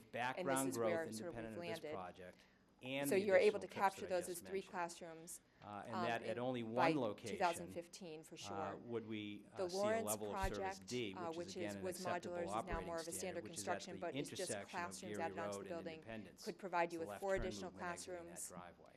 And this background is growth where sort of independent we've of this landed. project and So the you're able to additional tips capture that I those as just 3 mentioned. classrooms. And that at only by one location, 2015, for sure. would we The see a Lawrence level of service project, D, which which is again an was acceptable modulars, is now operating more of a standard, standard which is at construction, the but it's just intersection of classrooms Geary added onto Road the and building, Independence, could provide you the with left 4 turn additional movement exiting that classrooms driveway.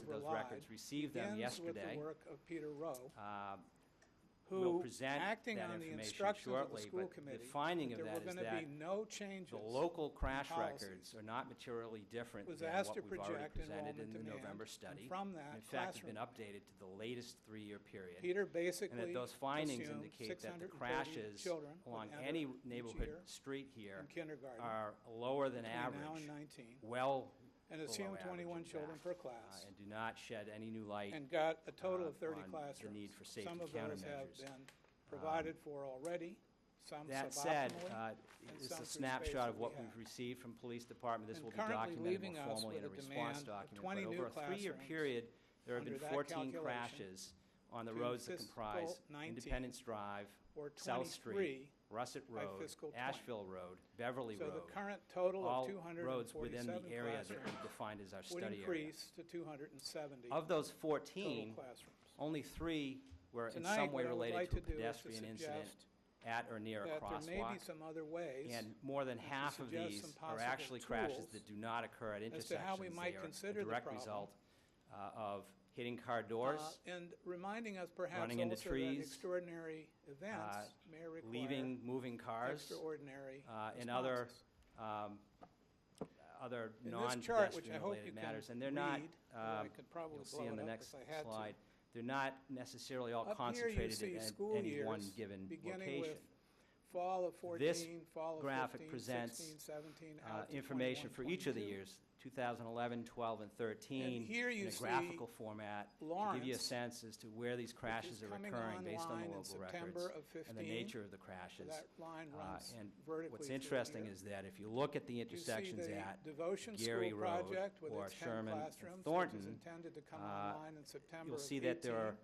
requested those relied records, received them begins with yesterday. the work of Peter Rowe, We'll who, present acting that on the information instructions of the shortly, school but the committee, finding of there that were is going to that be no changes. the local crash policies. records are not materially different Was than asked what to we've already project presented in enrollment the demand, November and study. from that, In fact, have been classroom- updated to the latest 3-year period. Peter And basically that those findings assumed indicate that the 630 crashes children would along enter any each neighborhood year street here in kindergarten are lower than between now and average, 19, well and below assumed average, 21 in children fact, per class, and do not shed any new light and got a total of 30 on classrooms. the need for safety Some of those have countermeasures. been provided for already, some That said, suboptimally. it's some a through snapshot space of that what we we've have. received from police department. This And will be currently documented leaving more us formally in a with a response demand of document. 20 But new over a 3-year classrooms period, there have been under that 14 calculation crashes on the to roads that fiscal comprise 19, Independence Drive, or South Street, 23 Russet by Road, fiscal 20. Asheville Road, Beverly So the Road, current total all of 247 roads within the area that classrooms we defined as our would study area. increase to 270 Of those total 14, classrooms. only 3 were in Tonight, some way what I would related like to a to do is to pedestrian incident suggest at or near a that there may crosswalk. be some other ways And more than half of suggest these some are possible actually crashes tools that do not occur at as intersections. to how we might They are consider a the direct problem. result of hitting car doors, and reminding us perhaps running into also trees, that extraordinary events may require leaving moving cars, extraordinary and other responses. other In this chart, which I non-pedestrian hope related you can matters. And they're not, read, though I could probably you'll see blow in the it up next if I had to. slide, they're not necessarily all Up here you concentrated see at school any one years, given beginning location. with fall of 14, This fall of graphic 15, presents 16, 17, out to information 21, for each of the 22. years, 2011, 12, and 13, And here you in a see graphical format to give you a Lawrence, sense as to where these crashes is are coming occurring based on the online in local September records of and the 15. nature of the crashes. That line runs And vertically what's through interesting here. is that if you look at the You see intersections the at Devotion Gary School Road project with or its 10 Sherman and classrooms, which Thornton, is intended to come uh, online in September you'll of see that there 18, are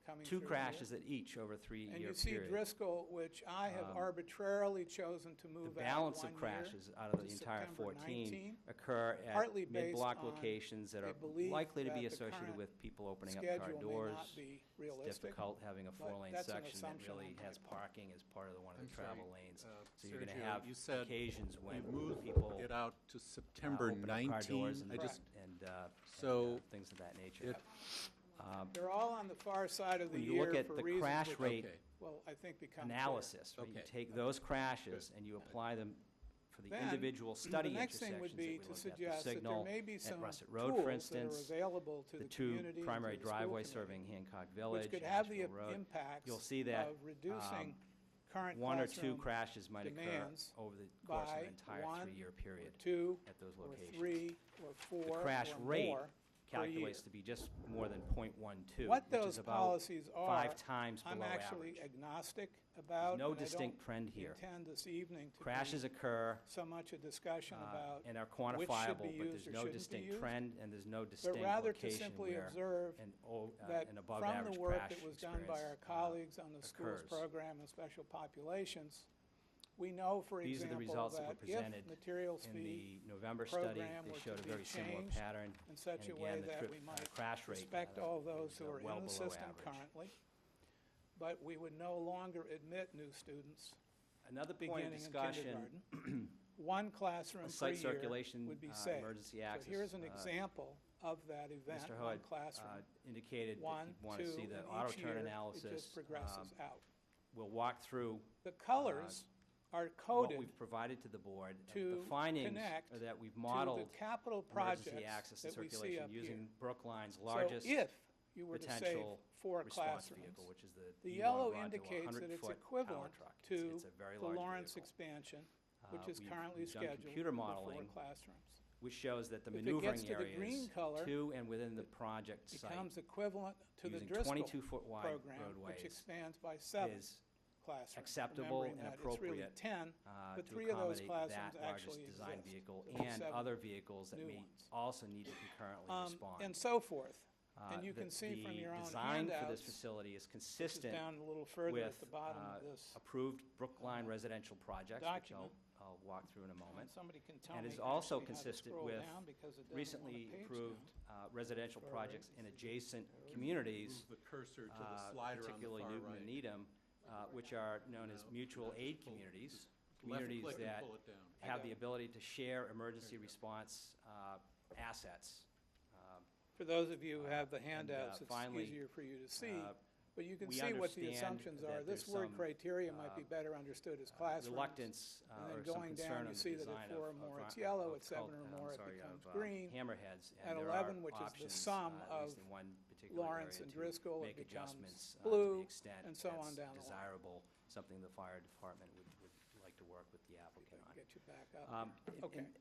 coming 2 through crashes here. at each over a And 3-year you see period. Driscoll, which I have arbitrarily chosen to The move out balance 1 of year crashes out of to the entire September 14 19, occur partly at based mid-block on locations that a are belief likely to that be the associated current with people opening up car schedule may doors. not be It's realistic. difficult having a but 4-lane that's an section that assumption really on my has part. parking as part of one of I'm the sorry, travel lanes. So you're going to Sergio, have you said occasions when You moved people it out to September open up car doors 19. and, I just, and things of that nature. it, They're all on the far side of the When you year look at for the reasons crash which rate okay. will, I think, become clear. analysis, right? You Okay. take those crashes and you apply them for the Then, individual study The next thing intersections would that be we to looked at. The suggest that there signal may be at some Russet Road, for tools that are instance, available to the the 2 community and primary to the school driveways committee, serving Hancock Village, which could have the Asheville Road. impacts You'll see that of reducing current 1 or 2 classroom crashes might occur demands over the course of by an entire 1 3-year period or 2 at those or locations. 3 or 4 The crash or rate more per year. calculates to be just more than 0.12, What which those is about policies are, 5 times I'm below actually average. agnostic There's about. no and I distinct don't trend here. intend this evening to Crashes be occur so much a discussion about and are which should quantifiable, be but used there's or no shouldn't be distinct used, trend and there's no but distinct rather to location simply where observe an that above from average the work crash that was done by our experience, colleagues on the schools occurs. program and special populations, we know, for These are the example, results that were that presented if materials in fee the November study. program They were showed to a be very similar changed pattern. in such And a way again, the that trip, we might crash rate respect all those is, who are well in the below system average. currently, but we would no longer admit new students Another point of beginning in discussion, kindergarten. One classroom per site year circulation, would be safe. emergency So access. here's an example of that event, Mr. one Hood classroom, indicated that 1, he'd want 2, to see the and auto each turn year it analysis. just progresses out. We'll walk through The colors are what coded we've provided to the board. to The findings connect are that we've to modeled the capital emergency projects access and that we see circulation up here. using Brookline's So largest if you were to save potential 4 response classrooms, vehicle, which is the the yellow E1 rod to indicates that it's 100-foot equivalent power truck. to It's a very the large Lawrence vehicle. expansion, which is We've currently done scheduled computer for 4 modeling, classrooms. which shows that the If it maneuvering gets to the green areas color, to and within the project site becomes equivalent to the using Driscoll 22-foot wide program, roadways which expands by 7 is classrooms. acceptable Remembering and that it's really appropriate 10, but to 3 of those accommodate classrooms that largest actually design exist. vehicle There are and 7 other vehicles that new may ones. also need to concurrently respond. And so forth. And you The- can see from your own The design for this handouts, facility is which is consistent down a little further with at the bottom of this. approved Brookline residential projects, which document. I'll walk through in a moment. And somebody can tell And me is also actually how to consistent scroll with down because it doesn't want a recently page approved down. residential Forward. projects in adjacent communities, move the cursor to the slider on the particularly far Newton right. and Needham, which are known as mutual aid communities, Left communities click and that pull it down. have the ability to share emergency response assets. For those of you who have the handouts, it's finally, easier for you to see. But you can We see what the understand assumptions are. that This there's word some, criteria might be better understood as classrooms. reluctance And or then some going concern down, on you the see that design at 4 or of more, of it's yellow, at cult- 7 or I'm more, it sorry, becomes of, green. hammerheads. At And there 11, are which is the options, sum at least of in one particular Lawrence area and to Driscoll, it make becomes adjustments blue, to the extent and so on that's down the line. desirable, something the fire department would like to work with the applicant on. Get you back up. And- Okay. and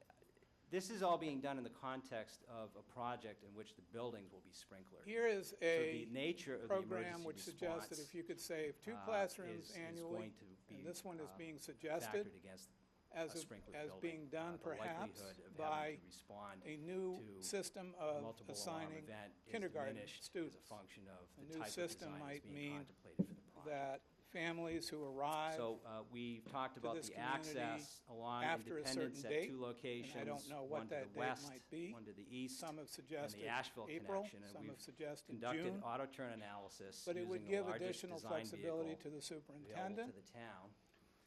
This is all being done in the context of a project in which the buildings will be sprinklered. Here is So the a nature of the program emergency which suggests that response, if you could save 2 is classrooms going annually, to and be, this one is being suggested factored against as, a sprinklered as building. being done The perhaps likelihood of by having to respond a new to system a of multiple alarm assigning event is kindergarten diminished students. as a function of A the new type of system design that's might being mean contemplated for the project. that families who arrive, So we've talked to about this the community access along after a certain Independence date, at 2 locations, don't know what one to that the date west, might be. one to the east, some have and suggested the Asheville April, connection. And some we've have suggested conducted June. auto turn analysis But it would using the give largest additional design flexibility vehicle to the available superintendent, to the town.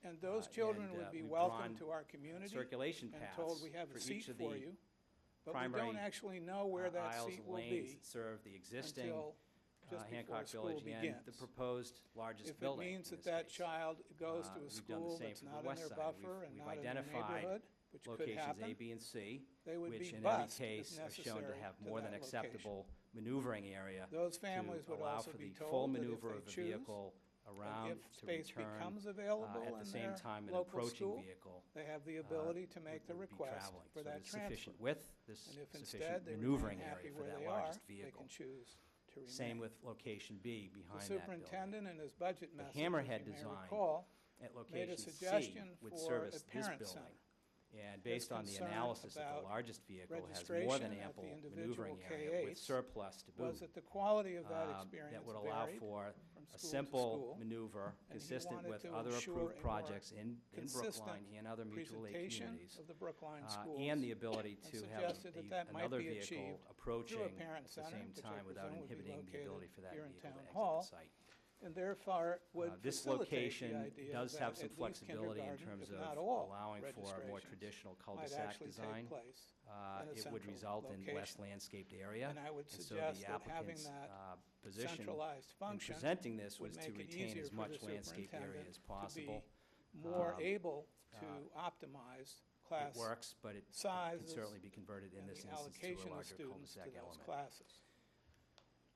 and those children and, would be we've welcome drawn to our community Circulation and paths told we have for a each seat of for the you. But we primary don't actually know where that aisles seat and will lanes be that serve the existing until just before Hancock school Village and begins. the proposed largest If it building means in that this that case. child goes to a We've done the school same that's for the not in west their side. buffer We've and not in their identified neighborhood, which could Locations A, happen, B, and C, they would which be in every bused if case are shown to necessary have to more than that location. acceptable maneuvering area Those families to would allow also for be the full told that if maneuver they of the choose, vehicle around if to space return becomes available at the in same their time an local approaching school, vehicle they have the ability to make the would be request traveling. for So that there's transfer. sufficient width, there's And if sufficient instead they remain maneuvering happy area for where that they are, largest they vehicle. can choose to remain. Same with location B The behind that building. superintendent in his budget The message, hammerhead as you may design recall, At made a location C suggestion would for service a this parent building. center. And based on the concern analysis that the about largest vehicle has more registration than at ample the individual maneuvering area with K-8s surplus to boot. was that the quality of that that experience would allow varied for from a school to simple school, maneuver and he consistent wanted with to other ensure approved a more projects in consistent Brookline and other mutual aid presentation communities. of the Brookline schools. And the ability and to have suggested that that might another be vehicle achieved approaching through a at parent the center, same which I time without presume would be inhibiting the located ability for that here in vehicle to Town exit Hall. the site. And therefore would This facilitate the location idea does that have some at least flexibility in kindergarten, terms if of not all allowing for a more registrations traditional might cul-de-sac actually design. take place in a It would central result in less location. landscaped area. And I would so suggest the that having applicant's that position centralized in function presenting this would was make to it retain easier as for much the landscaped area superintendent as to possible. be more Um, able to optimize class It works, but it can sizes certainly be converted in and this the instance to allocation a of larger students to cul-de-sac those element. classes.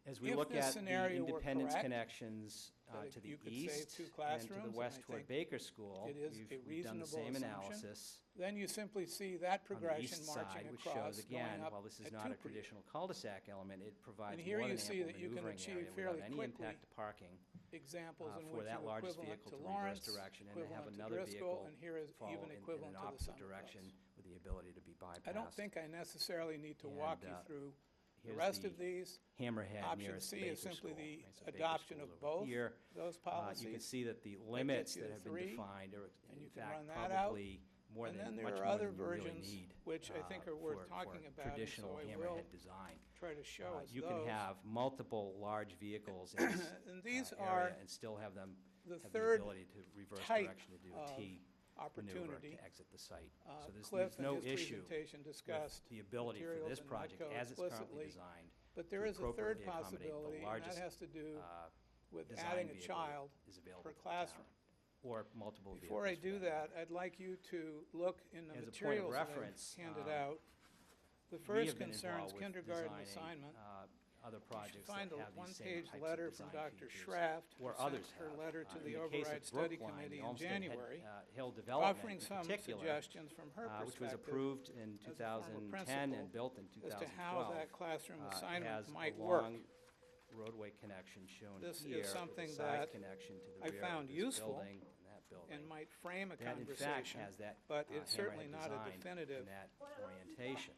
As we If look this at the scenario were Independence correct, connections that to the you could save east 2 and to classrooms, the and west I toward think Baker School, it is a we've done the reasonable same assumption. analysis. Then you simply see that On the progression east marching side, which across, shows again, going up while this is at not a 2 per year. traditional cul-de-sac element, it provides And here more you than see ample that you can maneuvering achieve area fairly without any quickly impact to parking Examples in for which that you're largest equivalent vehicle to to reverse Lawrence, direction and to have equivalent to another Driscoll, vehicle and here is follow even in equivalent an to the opposite Summer direction Place. with the ability to be bypassed. I don't think I necessarily need to And, walk you through the here's rest the of these. Hammerhead Option nearest C Baker is simply School, the right? So Baker adoption School's of over both here. those You can policies. see that the limits you that to have been 3, defined are and you in can fact run that out. probably more And than, then much there are more other than you really versions need. which I think are worth for talking about, and traditional so I will hammerhead design. try to show us You those. can have multiple large vehicles in this And these area are and still have them the have the third ability to reverse type direction to do a of T maneuver opportunity. to exit the site. So Cliff there's in no his issue presentation with discussed the ability for materials this and project NICO as it's currently explicitly, designed. but there to is a third appropriately accommodate the possibility, and that largest, has to do with design adding a vehicle child is available per to the town, classroom. or multiple vehicles. Before I for do that, I'd like you to look in the As a point of materials that reference, I've handed um, out. The We first have been concerns involved with kindergarten designing, assignment. other You should projects that find a have these same one-page types letter of from design Dr. features, Schraft, who or sent others her have. letter to In the case of Override Study Brookline, Committee the in Olmsted January, Hill Development offering in some particular, suggestions from her which was perspective approved in as a former 2010 principal and built in as to how 2012, that classroom has assignment a might work. long roadway connection shown This is here, with a something side that connection to the I rear found of this useful building and that building. and might frame a That in fact conversation, has that but it's certainly hammerhead not a design definitive. and that orientation.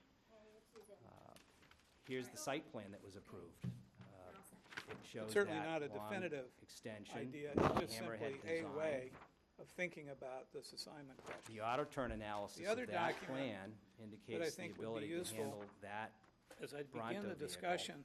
Here's the site plan that was approved. It shows Certainly that not a long definitive extension, idea. It's just hammerhead simply a design. way of thinking about this assignment question. The auto turn analysis The of other that document plan indicates the think would be ability to useful handle that As I Bronco begin the vehicle discussion,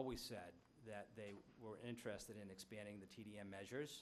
always said that they were interested in expanding the TDM measures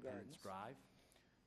Independence Gardens. Drive.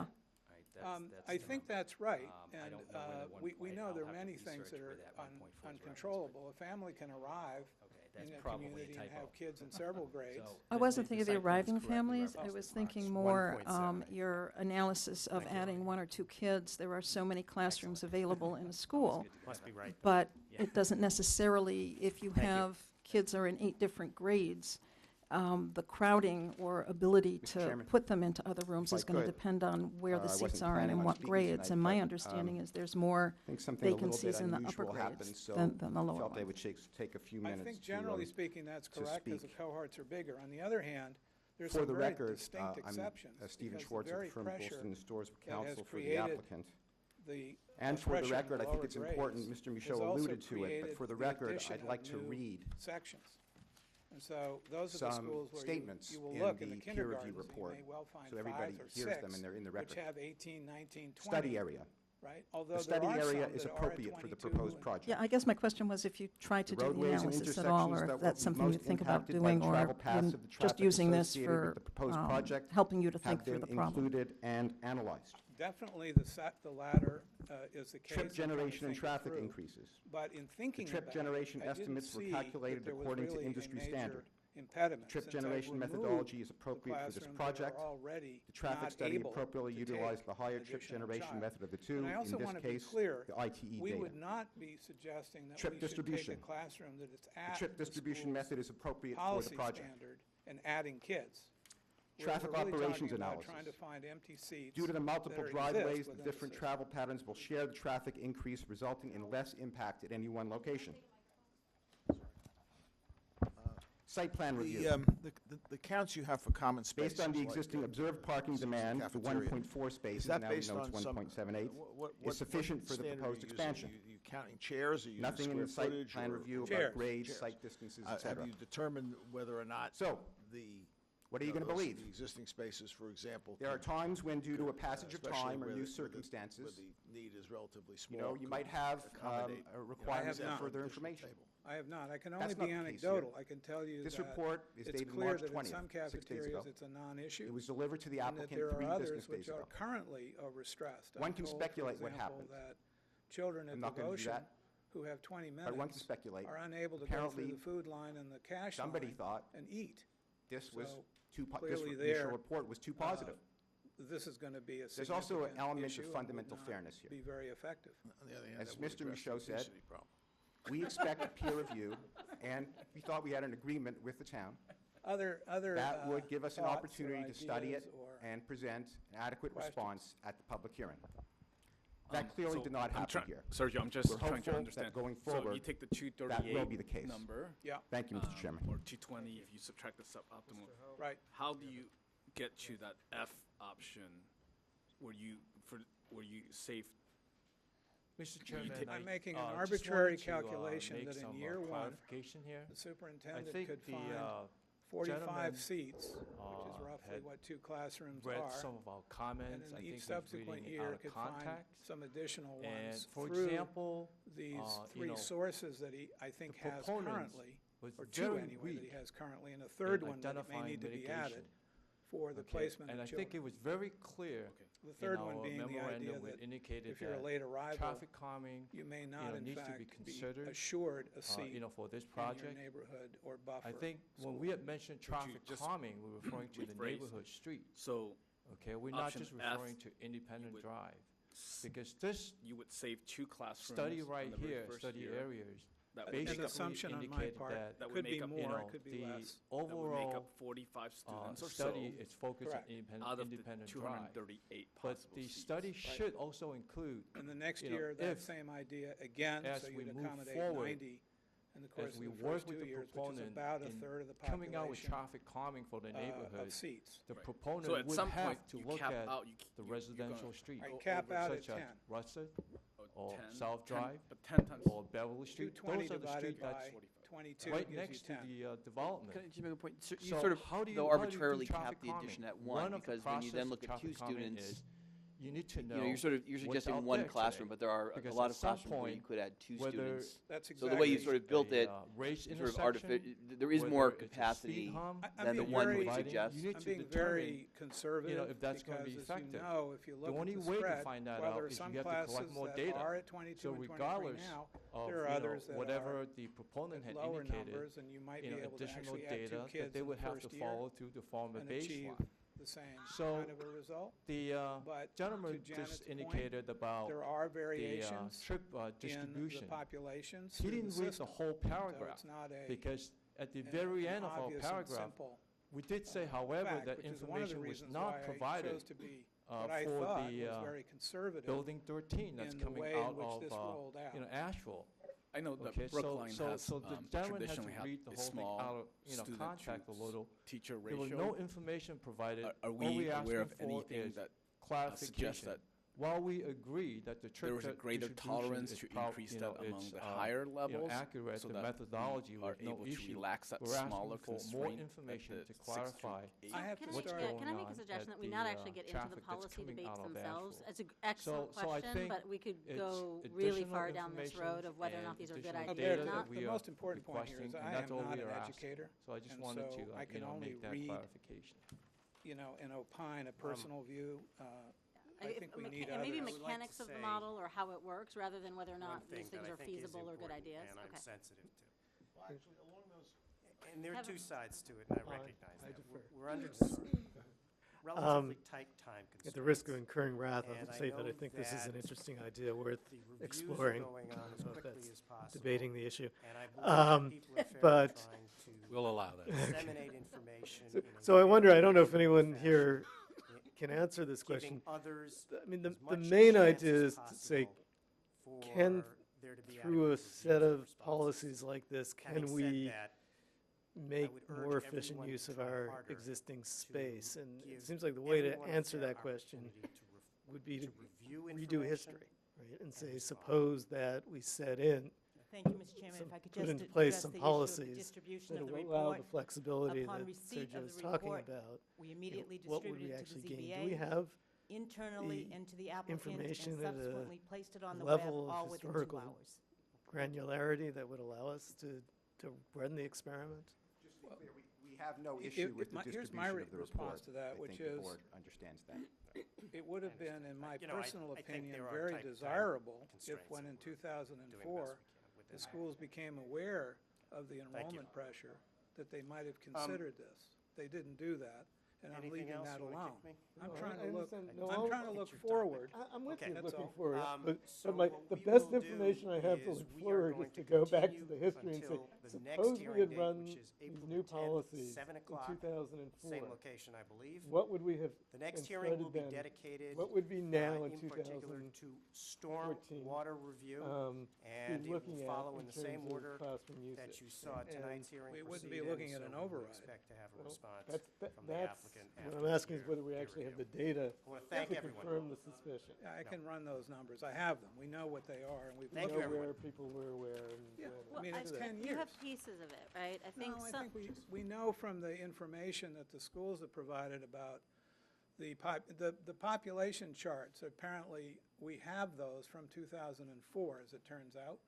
Yeah. Right? that's I think that's right, I and don't know where the we 1.8 know there I'll are have to many things that research are where that 1.4 is uncontrollable. A family can arrive that's in a probably a community and typo. have kids in several grades. So I the- wasn't the thinking of the site plan is arriving correctly families. I referenced was the thinking box. more 1.7. your analysis of adding 1 or 2 kids. There are so many classrooms available in a school. Must be right. But Yeah. it doesn't necessarily, if you Thank you. have kids are in 8 different grades, the crowding or ability Mr. to Chairman, put them into other rooms if I is going to could, depend on where the I seats wasn't are and planning in on what speaking grades. tonight, And my but, understanding is there's more I think something a little bit vacancies in the upper unusual happened, grades so than the lower felt I ones. would take a few I minutes think to, generally speaking, that's to correct, because the speak. cohorts are bigger. On the other hand, there's For some the very record, distinct I'm exceptions. Stephen because the Schwartz of the very firm pressure Golston Stores that has Counsel for the created applicant. the And for the oppression in record, I think lower it's important, grades Mr. has Michaud also alluded to it, but created for the the record, addition I'd of like to new read sections. And so those are the some schools where statements you will in look in the the peer review kindergartens, you report, may well find so everybody 5 or hears 6, them and they're in the which record. have 18, 19, 20. Study area. Right? Although The there study are area some is that are at appropriate for the 22 proposed and- project. Yeah, I guess my question was if you tried to The do the roadways and analysis at all, or intersections if that will that's be something most you think about impacted by doing, the or travel paths you're of the just traffic using this associated with for the proposed project helping you to think have through been the problem. included and analyzed. Definitely the latter is the case. Trip I'm trying to generation and think it traffic through. increases. But in thinking trip about generation it, I didn't estimates were see calculated that there was according to really a industry major standard. impediment, Trip since I've generation removed methodology is the appropriate for this classrooms that project. are already The traffic not study able appropriately to utilized take the higher an trip additional generation child. method of the two, And I also in want this to be case, clear, the ITE we data. would not be suggesting that Trip we should take a distribution. classroom that it's The at trip the distribution school's method is appropriate for the policy project. standard and adding kids. Traffic We're really operations talking about analysis. trying to find empty seats Due to the multiple that exist driveways, the within different system. travel patterns will share the traffic increase, resulting in less impact at any one location. Site plan review. The counts you have for common spaces. Based on the like, existing observed parking seats and demand, the cafeteria, 1.4 spaces, is that now we based know on it's some? 1.78, what is sufficient for the standard are proposed you using? expansion. You counting chairs, or you Nothing in square the site footage, plan or- review Chairs. about grades, Chairs. site distances, et Have cetera. you determined whether or not So, the? what are you going to those- believe? The existing spaces, for example. There are could- times when, due to a passage of especially time or where new the- circumstances, Where the need is relatively you small. know, you might have accommodate, a requirement have for not. further additional information. table. I have not. I can That's only not be the case here. anecdotal. I can tell you This that report is it's dated clear March that in 20th, some 6 days ago. cafeterias it's a non-issue. It was delivered to the and that applicant there 3 are business others which days are ago. currently overstressed. One I'm can told, speculate for what example, happened. that children at I'm not gonna do Devotion that. who have 20 But one can minutes speculate. are unable to go Apparently, through the food line and the cash Somebody line thought and eat. this was So, this clearly initial there, report was too positive. This is going to be a There's also an significant element issue of and fundamental would not fairness here. be very effective. On the other hand, As that would Mr. address the Michaud said, obesity problem. We expect peer review, and we thought we had an agreement with the town. Other That would give us an thoughts or opportunity to study it ideas or and present an adequate questions? response at the public hearing. That clearly So did not I'm happen try- here. Sergio, I'm just We're trying hopeful to that understand. going So forward, you take the that will be the 238 case. number, Yeah, Thank you, Mr. Chairman. or 220 if you subtract the suboptimal. right. How do you get to that F option where you save? Mr. Chairman, I'm making an just arbitrary wanted to, calculation make that in some, year one, clarification here. the I superintendent think could the find gentleman, 45 seats, which is roughly had what 2 classrooms read are. some of our And comments. in I each think he's subsequent reading out year of could find context. some additional And ones for through example, these you 3 know, sources that he, I think, the has proponents currently, was or 2 very anyway, that he weak has currently, and a third in one that may identifying need to be mitigation. added for the Okay, placement and of I think it children. was very clear The in third one our being the idea memorandum, that it indicated if you're a that late arrival, traffic calming, you may not, in needs to fact, be be considered, assured a seat you know, for this in your project. neighborhood or buffer. I think when So we had mentioned traffic just calming, we're referring to the rephrase? neighborhood street. So Okay, we're not Option just F, referring to Independent would Drive. Because this you would save 2 classrooms. study on right the very here, first study year. areas, That would An make basically up, assumption on my indicated part. that, That would Could be make up, more, you know, it could be the less. that would make overall up 45 students or so study is focused on Correct. out of the Independent Drive. 238 But possible the seats. study should also include, And the next you know, year, that if, same idea again, as so we you'd move accommodate forward, 90 in the course as of we the work first with 2 the years, which is proponent about a in third of the coming out with population traffic calming for the of neighborhood, seats. the Right. proponent So at would some have point, to you look cap at out, the you're residential gonna street, I go cap over out at such as 10. Russet, or 10, South 10, Drive, but 10 times or Beverly Street. 220 Those are the divided streets that's by 45. 22 right gives next you to 10. the development. Can I just make a point? You So sort of, how do you- though, how do you do arbitrarily traffic cap the calming? addition at One 1, of the because when you then process look of at 2 traffic calming students, is you need to know. You know, you're what's suggesting out one there classroom, today. but there are a Because lot at of some classrooms where you point, could add 2 whether students. That's So the way you exactly- sort of built it, race sort of intersection, there is whether more it's a capacity speed hump, I'm than the being one very- would suggest. You need I'm to being determine, very conservative if that's gonna be because, effective. as you know, if you look The at only the way to spread, find that while out there are is some you have to collect classes more that data. are at 22 So and 23 regardless now, of, there are others that whatever are the proponent had lower indicated, numbers, and you might be able to additional actually add 2 data that kids they in would the have to first year follow to form a and achieve baseline. the same So kind of a result. The But gentleman to Janet's just point, indicated about there are the variations trip in the distribution. populations He through didn't read the system. whole So paragraph it's not a because at the an- very an end of our obvious and paragraph, simple, we did say, however, fact, that which is one of the information was reasons not why I provided chose to be what I for thought the was very conservative Building 13 that's in the coming way out in which of this rolled out. Asheville. I know Okay, that Brookline has so the gentleman has to traditionally had read the a whole thing small out of student contact a to little. teacher There was ratio. no information provided. Are All we we aware asking of for anything is that clarification. suggests that While we agree that the there was a trip greater distribution tolerance is to prob- increase you know, that among it's, the higher levels, accurate, so the that methodology we are was no able to issue. relax that We're asking smaller for more constraint that information the to 6 through clarify 8 I have to Can what's start- I, can I going make a on suggestion at that we the, not actually get into traffic the that's policy coming debates out of themselves? Asheville. It's an excellent So I question, think but we could it's go really additional far down this road of whether or not information these are good and Oh, ideas data or that not. we the are most important point here is requesting, I and that's am all not we an are asking. educator, So I just and wanted so to, I can only make that read, clarification. and opine a personal view. I think we need Maybe others. mechanics of the model or how it works, rather than whether or not One these thing things that I are think is feasible or good important ideas. and I'm Okay. sensitive to. Well, actually, along those, And there are Kevin. 2 sides to it, and I recognize I that. defer. We're under relatively tight time constraints. At the risk of incurring wrath, I And would I say that I know think this is an that interesting idea worth the reviews are exploring. going on I as don't know if quickly that's as possible, debating the issue. and I believe that people are fairly but- trying to We'll allow that. disseminate information. in a So I wonder, I don't know if very anyone fashion, here can answer this giving question. others I mean, the as much main chance idea as is to say, possible can, for there to be through a adequate set reviews and of responses. policies like this, Having can said we that, make would urge more efficient everyone use to of try our harder existing space? And give it seems like the way to everyone a answer fair that question opportunity to would be to review redo information history, right? And say, respond. suppose that we set in, Thank you, Mr. Chairman. If I could put just into place address some the issue of the policies distribution that of the will allow the report. flexibility Upon that receipt Sergio of was the talking report, about. We You know, immediately what would distributed we it to actually the gain? Do we ZBA have internally the and to the applicant, and information at a subsequently placed it on the web, level of all within 2 historical hours. granularity that would allow us to run the experiment? Just to be clear, we have no If- issue if with the my- here's my distribution of the report. response to that, I which think the is- board understands that. It would have been, in my You know, I personal think opinion, there are very time desirable if constraints when and in we're doing 2004, best we can within the schools became aware of the you. enrollment pressure, that they might have considered this. They didn't do that, and I'm Anything leaving else that you wanna alone. kick me? I'm No, trying I to look, understand. No, I'm I'll- trying to look It's your topic. forward. I'm with Okay. you, That's looking all. forward. So But what the we best will do information I have to is look we are forward going is to to go back to continue the history and say, until the next suppose we hearing had date, run which is these April new the 10th, policies 7 in o'clock, 2004. Same location, I believe. What would we have The next and hearing will started be then? dedicated, What would be now in in particular, 2014? to storm water review, to and it looking will at follow in the terms same of order classroom usage? that you saw at tonight's hearing We wouldn't proceed, be looking and at an so we would override. expect to have a Well, response that's from the applicant what after I'm the asking is year whether we peer actually have review. the data I want to thank to everyone. confirm the suspicion. Yeah, I can run those numbers. I have them. We know what they are, and we've Thank looked you, Know at them. where people were aware and. Yeah, when. I mean, it's 10 You years. have pieces of it, right? I think No, I some, think we know from the information that the schools have provided about the population charts. Apparently, we have those from 2004, as it turns out.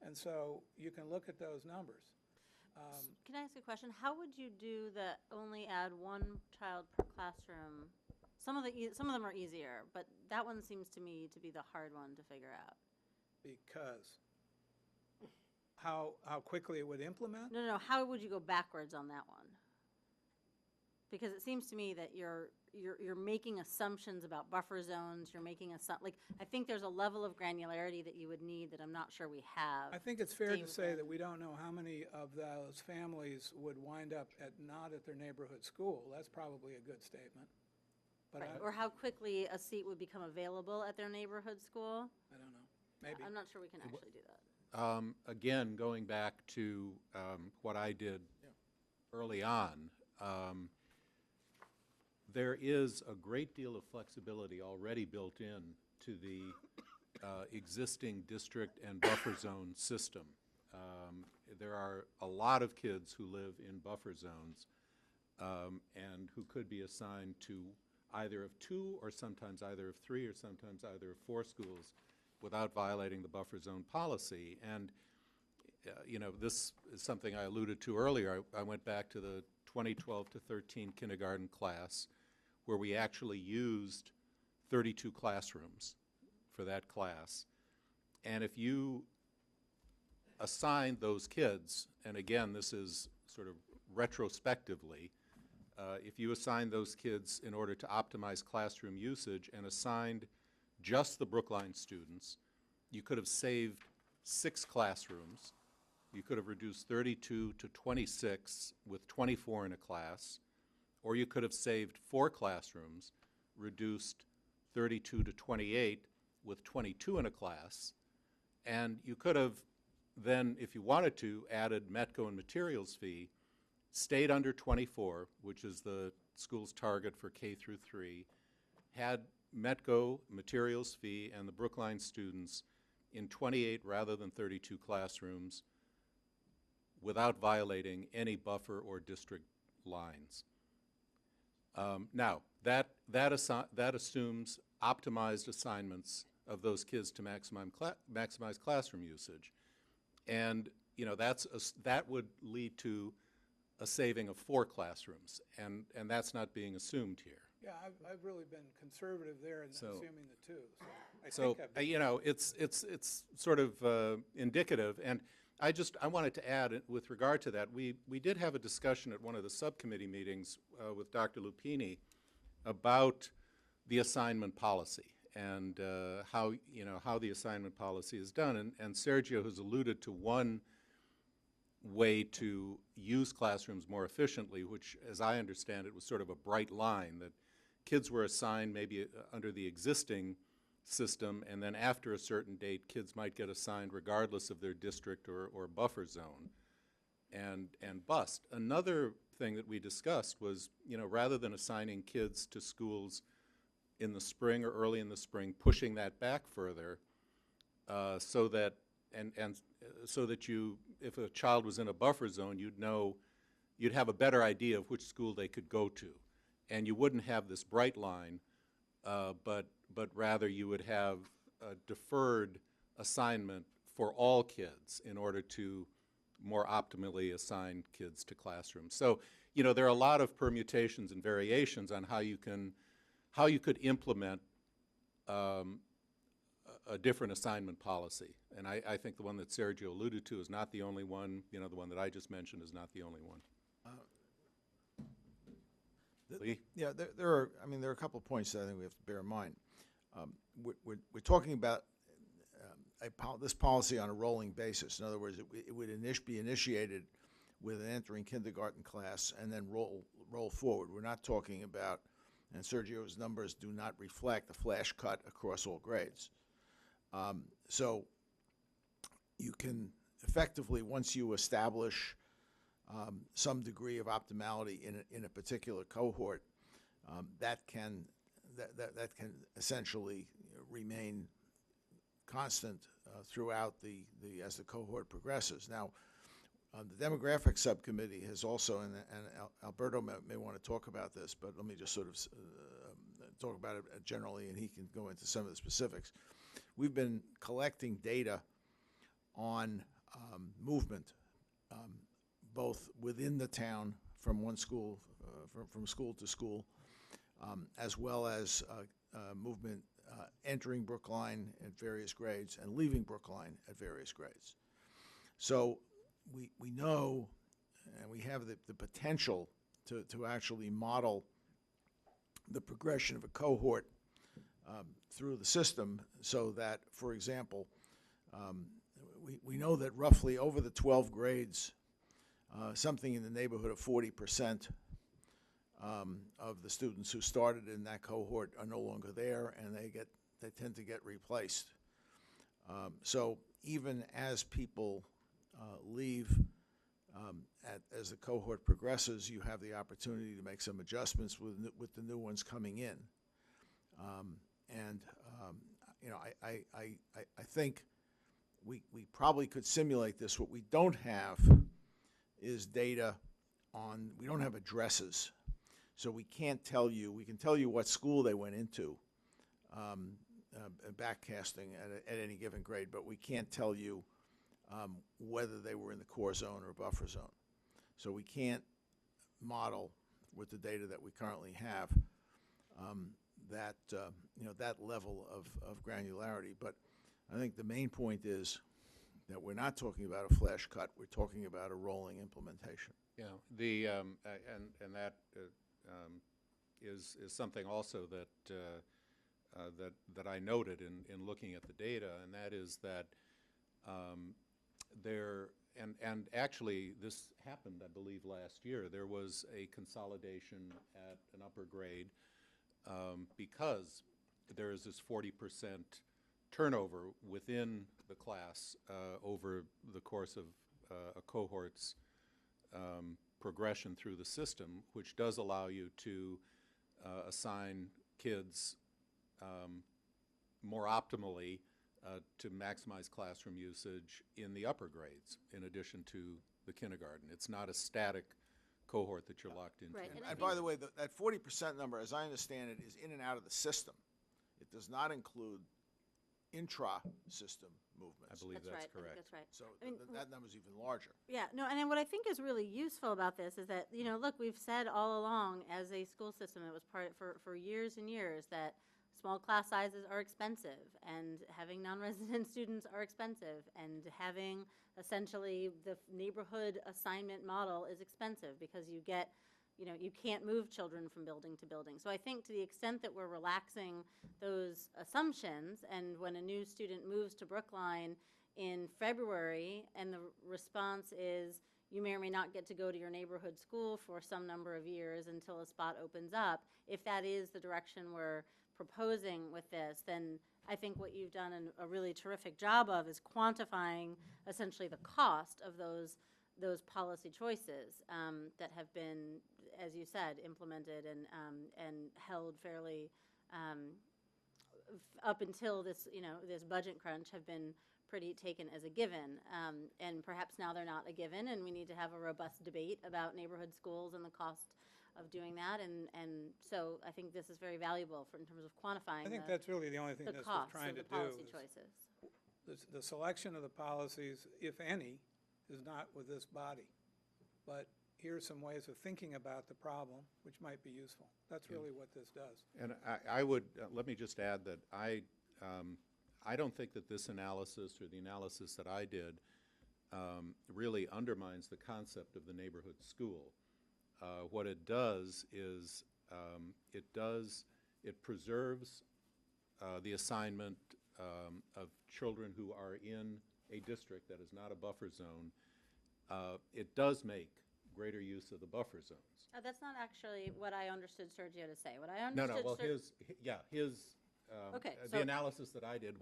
And so you can look at those numbers. can I ask a question? How would you do the only add 1 child per classroom? Some of them are easier, but that one seems to me to be the hard one to figure out. Because how quickly it would implement? No, how would you go backwards on that one? Because it seems to me that you're making assumptions about buffer zones, you're making I think there's a level of granularity that you would need that I'm not sure we have. I think it's fair to stay say within. that we don't know how many of those families would wind up not at their neighborhood school. That's probably a good statement. But Right, or how quickly a seat would become available at their neighborhood school. I don't know, maybe. I'm not sure we can actually do that. Again, going back to what I did early on, there is a great deal of flexibility already built in to the existing district and buffer zone system. There are a lot of kids who live in buffer zones and who could be assigned to either of 2 or sometimes either of 3 or sometimes either of 4 schools without violating the buffer zone policy. And you know, this is something I alluded to earlier. I went back to the 2012 to 13 kindergarten class where we actually used 32 classrooms for that class. And if you assign those kids, and again, this is sort of retrospectively, if you assign those kids in order to optimize classroom usage and assigned just the Brookline students, you could have saved 6 classrooms. You could have reduced 32 to 26 with 24 in a class, or you could have saved 4 classrooms, reduced 32 to 28 with 22 in a class, and you could have then, if you wanted to, added METCO and materials fee, stayed under 24, which is the school's target for K through 3, had METCO, materials fee, and the Brookline students in 28 rather than 32 classrooms without violating any buffer or district lines. Now, that assumes optimized assignments of those kids to maximize classroom usage. And you know, that would lead to a saving of 4 classrooms, and that's not being assumed here. Yeah, I've really been conservative there in assuming the 2. So you know, it's sort of indicative, and I wanted to add, with regard to that, we did have a discussion at one of the subcommittee meetings with Dr. Lupini about the assignment policy and how the assignment policy is done, and Sergio has alluded to one way to use classrooms more efficiently, which, as I understand it, was sort of a bright line that kids were assigned maybe under the existing system, and then after a certain date, kids might get assigned regardless of their district or buffer zone, and bust. Another thing that we discussed was, you know, rather than assigning kids to schools in the spring or early in the spring, pushing that back further, so that you, if a child was in a buffer zone, you'd have a better idea of which school they could go to, and you wouldn't have this bright line, but rather you would have a deferred assignment for all kids in order to more optimally assign kids to classrooms. So, you know, there are a lot of permutations and variations on how you could implement a different assignment policy. And I think the one that Sergio alluded to is not the only one. You know, the one that I just mentioned is not the only one. Lee? Yeah, there are a couple of points that I think we have to bear in mind. We're talking about this policy on a rolling basis. In other words, it would be initiated with an entering kindergarten class and then roll forward. We're not talking about, and Sergio's numbers do not reflect a flash cut across all grades. So you can effectively, once you establish some degree of optimality in a particular cohort, that can essentially remain constant throughout as the cohort progresses. Now, the demographic subcommittee has also, and Alberto may want to talk about this, but let me just sort of talk about it generally, and he can go into some of the specifics. We've been collecting data on movement, both within the town from one school, from school to school, as well as movement entering Brookline at various grades and leaving Brookline at various grades. So we know, and we have the potential to actually model the progression of a cohort through the system, so that, for example, we know that roughly over the 12 grades, something in the neighborhood of 40% of the students who started in that cohort are no longer there, and they tend to get replaced. So even as people leave, as the cohort progresses, you have the opportunity to make some adjustments with the new ones coming in. You know, I think we probably could simulate this. What we don't have is data on, we don't have addresses. So we can't tell you, we can tell you what school they went into, backcasting at any given grade, but we can't tell you whether they were in the core zone or buffer zone. So we can't model with the data that we currently have that that level of granularity. But I think the main point is that we're not talking about a flash cut. We're talking about a rolling implementation. Yeah, and that is something also that I noted in looking at the data, and that is that and actually this happened, I believe, last year. There was a consolidation at an upper grade because there is this 40% turnover within the class over the course of a cohort's progression through the system, which does allow you to assign kids more optimally to maximize classroom usage in the upper grades, in addition to the kindergarten. It's not a static cohort that you're locked into. Right. And by the way, that 40% number, as I understand it, is in and out of the system. It does not include intra-system movements. I believe that's correct. That's right. So I mean, that number's even larger. Yeah, no, and then what I think is really useful about this is that, look, we've said all along as a school system, it was part for years and years, that small class sizes are expensive, and having non-resident students are expensive, and having essentially the neighborhood assignment model is expensive because you get, you can't move children from building to building. So I think to the extent that we're relaxing those assumptions, and when a new student moves to Brookline in February and the response is you may or may not get to go to your neighborhood school for some number of years until a spot opens up, if that is the direction we're proposing with this, then I think what you've done a really terrific job of is quantifying essentially the cost of those policy choices that have been, as you said, implemented and held fairly up until this this budget crunch have been pretty taken as a given, and perhaps now they're not a given, and we need to have a robust debate about neighborhood schools and the cost of doing that, and so I think this is very valuable in terms of quantifying. I think that's really the only thing the this was costs trying of to the do. policy choices. The selection of the policies, if any, is not with this body. But here's some ways of thinking about the problem, which might be useful. That's really what this does. And I would, let me just add that I don't think that this analysis or the analysis that I did really undermines the concept of the neighborhood school. What it does is it preserves the assignment of children who are in a district that is not a buffer zone. It does make greater use of the buffer zones. That's not actually what I understood Sergio to say. What I understood. No, well, his okay, the analysis that I did,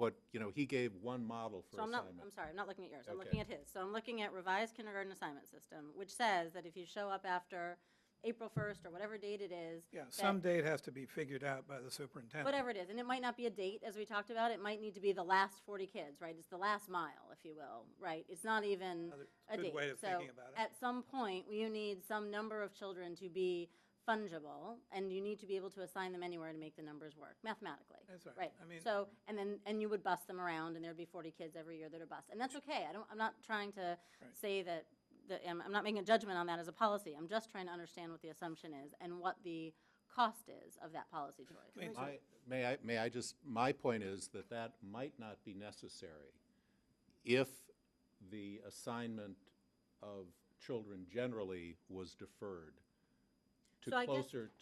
he gave one model for assignment. I'm sorry, I'm not looking at yours. I'm Okay. looking at his. So I'm looking at revised kindergarten assignment system, which says that if you show up after April 1st or whatever date it is. Yeah, some date has to be figured out by the superintendent. Whatever it is, and it might not be a date, as we talked about. It might need to be the last 40 kids, right? It's the last mile, if you will, right? It's not even a date. Good way of thinking about it. At some point, you need some number of children to be fungible, and you need to be able to assign them anywhere to make the numbers work mathematically. That's right. Right. I mean, So, and you would bus them around, and there'd be 40 kids every year that are bused, and that's okay. I'm not trying to say that. I'm not making a judgment on that as a policy. I'm just trying to understand what the assumption is and what the cost is of that policy choice. My point is that might not be necessary if the assignment of children generally was deferred to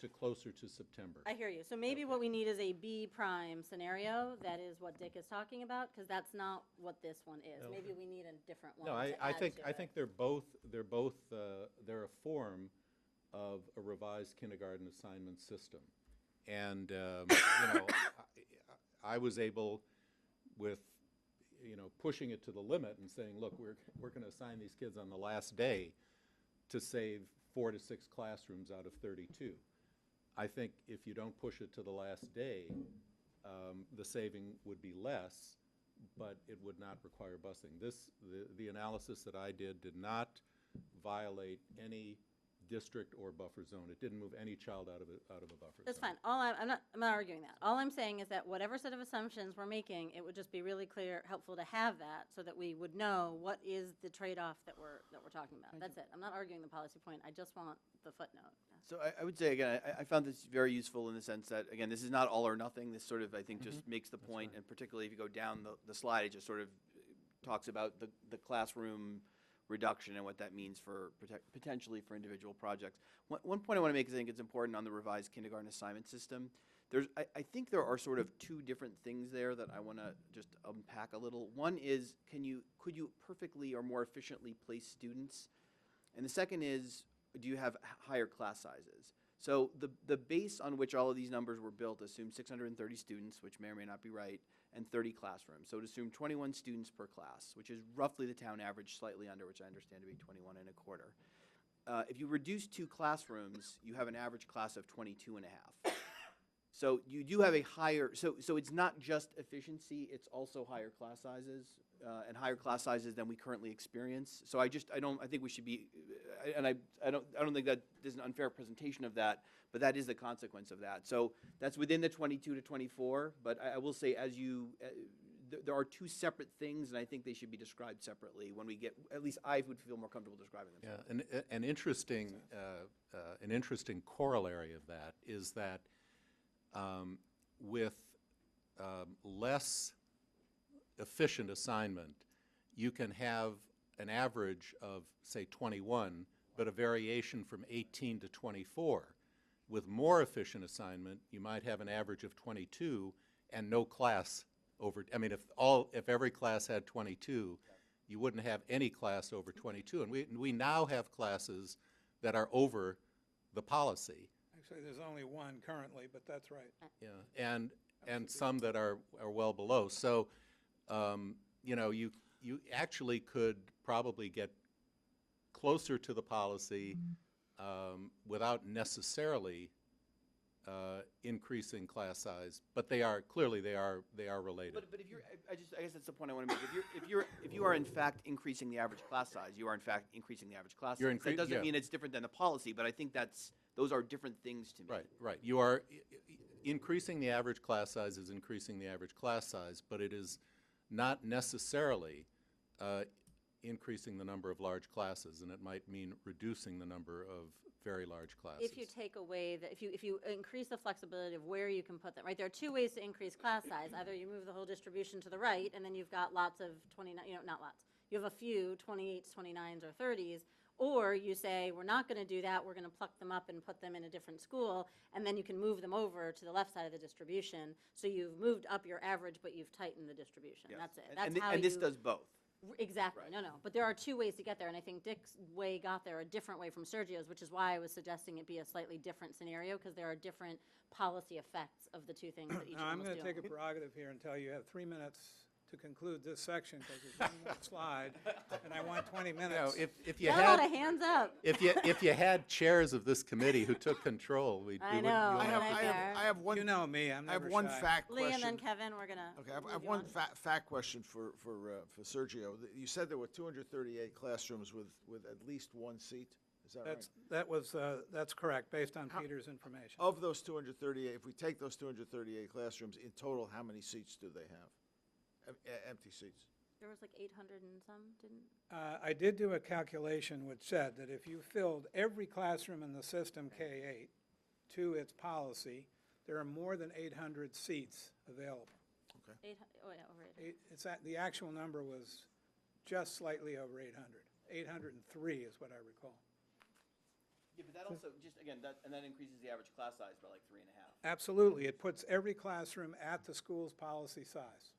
closer to September. I hear you. So maybe what we need is a B prime scenario. That is what Dick is talking about, because that's not what this one is. No. Maybe we need a different one. No, to I add think to it. they're a form of a revised kindergarten assignment system, and I was able, with pushing it to the limit and saying, look, we're going to assign these kids on the last day to save 4 to 6 classrooms out of 32. I think if you don't push it to the last day, the saving would be less, but it would not require busing. The analysis that I did not violate any district or buffer zone. It didn't move any child out of a buffer That's zone. fine. I'm not arguing that. All I'm saying is that whatever set of assumptions we're making, it would just be really clear, helpful to have that so that we would know what is the trade-off that we're talking about. That's it. I'm not arguing the policy point. I just want the footnote. So I would say, again, I found this very useful in the sense that, again, this is not all or nothing. This sort of, I think, just makes the point, and particularly if you go down the slide, it just sort of talks about the classroom reduction and what that means for potentially for individual projects. One point I want to make is I think it's important on the revised kindergarten assignment system. I think there are sort of two different things there that I want to just unpack a little. One is, could you perfectly or more efficiently place students? And the second is, do you have higher class sizes? So the base on which all of these numbers were built assumed 630 students, which may or may not be right, and 30 classrooms. So it assumed 21 students per class, which is roughly the town average, slightly under, which I understand to be 21 and a quarter. If you reduce 2 classrooms, you have an average class of 22 and a half. So you do have a higher, so it's not just efficiency, it's also higher class sizes, and higher class sizes than we currently experience. So I think we should be, and I don't think that there's an unfair presentation of that, but that is the consequence of that. So that's within the 22 to 24, but I will say there are two separate things, and I think they should be described separately when we get, at least I would feel more comfortable describing them. Yeah, an interesting corollary of that is that with less efficient assignment, you can have an average of, say, 21, but a variation from 18 to 24. With more efficient assignment, you might have an average of 22 and no class over. I mean, if every class had 22, you wouldn't have any class over 22. And we now have classes that are over the policy. Actually, there's only one currently, but that's right. Yeah, and some that are well below. So, you know, you actually could probably get closer to the policy without necessarily increasing class size, but they are related. But if you're, I guess that's the point I want to make. If you are in fact increasing the average class size, you are in fact increasing the average class size. That doesn't mean it's different than the policy, but I think those are different things to me. Right. You are increasing the average class size is increasing the average class size, but it is not necessarily increasing the number of large classes, and it might mean reducing the number of very large classes. If you take away if you increase the flexibility of where you can put them, right? There are two ways to increase class size. Either you move the whole distribution to the right, and then you've got lots of 29, not lots. You have a few 28s, 29s, or 30s, or you say, we're not going to do that, we're going to pluck them up and put them in a different school, and then you can move them over to the left side of the distribution. So you've moved up your average, but you've tightened the distribution. Yes. That's it. And this does both. Exactly. Right. No. But there are two ways to get there, and I think Dick's way got there a different way from Sergio's, which is why I was suggesting it be a slightly different scenario, because there are different policy effects of the two things that each of them I'm was going to doing. take a prerogative here and tell you have 3 minutes to conclude this section, because there's one more slide, and I want 20 minutes. You know, if you Got a lot of hands up. if you had chairs of this committee who took control, I know. I have one. You know me. I'm I have never one shy. fact Lee question. and then Kevin, we're gonna. Okay, I have one fact question for Sergio. You said there were 238 classrooms with at least one seat. Is that right? That's correct, based on Peter's information. Of those 238, if we take those 238 classrooms in total, how many seats do they have? Empty seats. There was like 800 and some, didn't? I did do a calculation which said that if you filled every classroom in the system K-8 to its policy, there are more than 800 seats available. Okay. Over 800. The actual number was just slightly over 800. 803 is what I recall. Yeah, but that also and that increases the average class size by like 3.5. Absolutely. It puts every classroom at the school's policy size.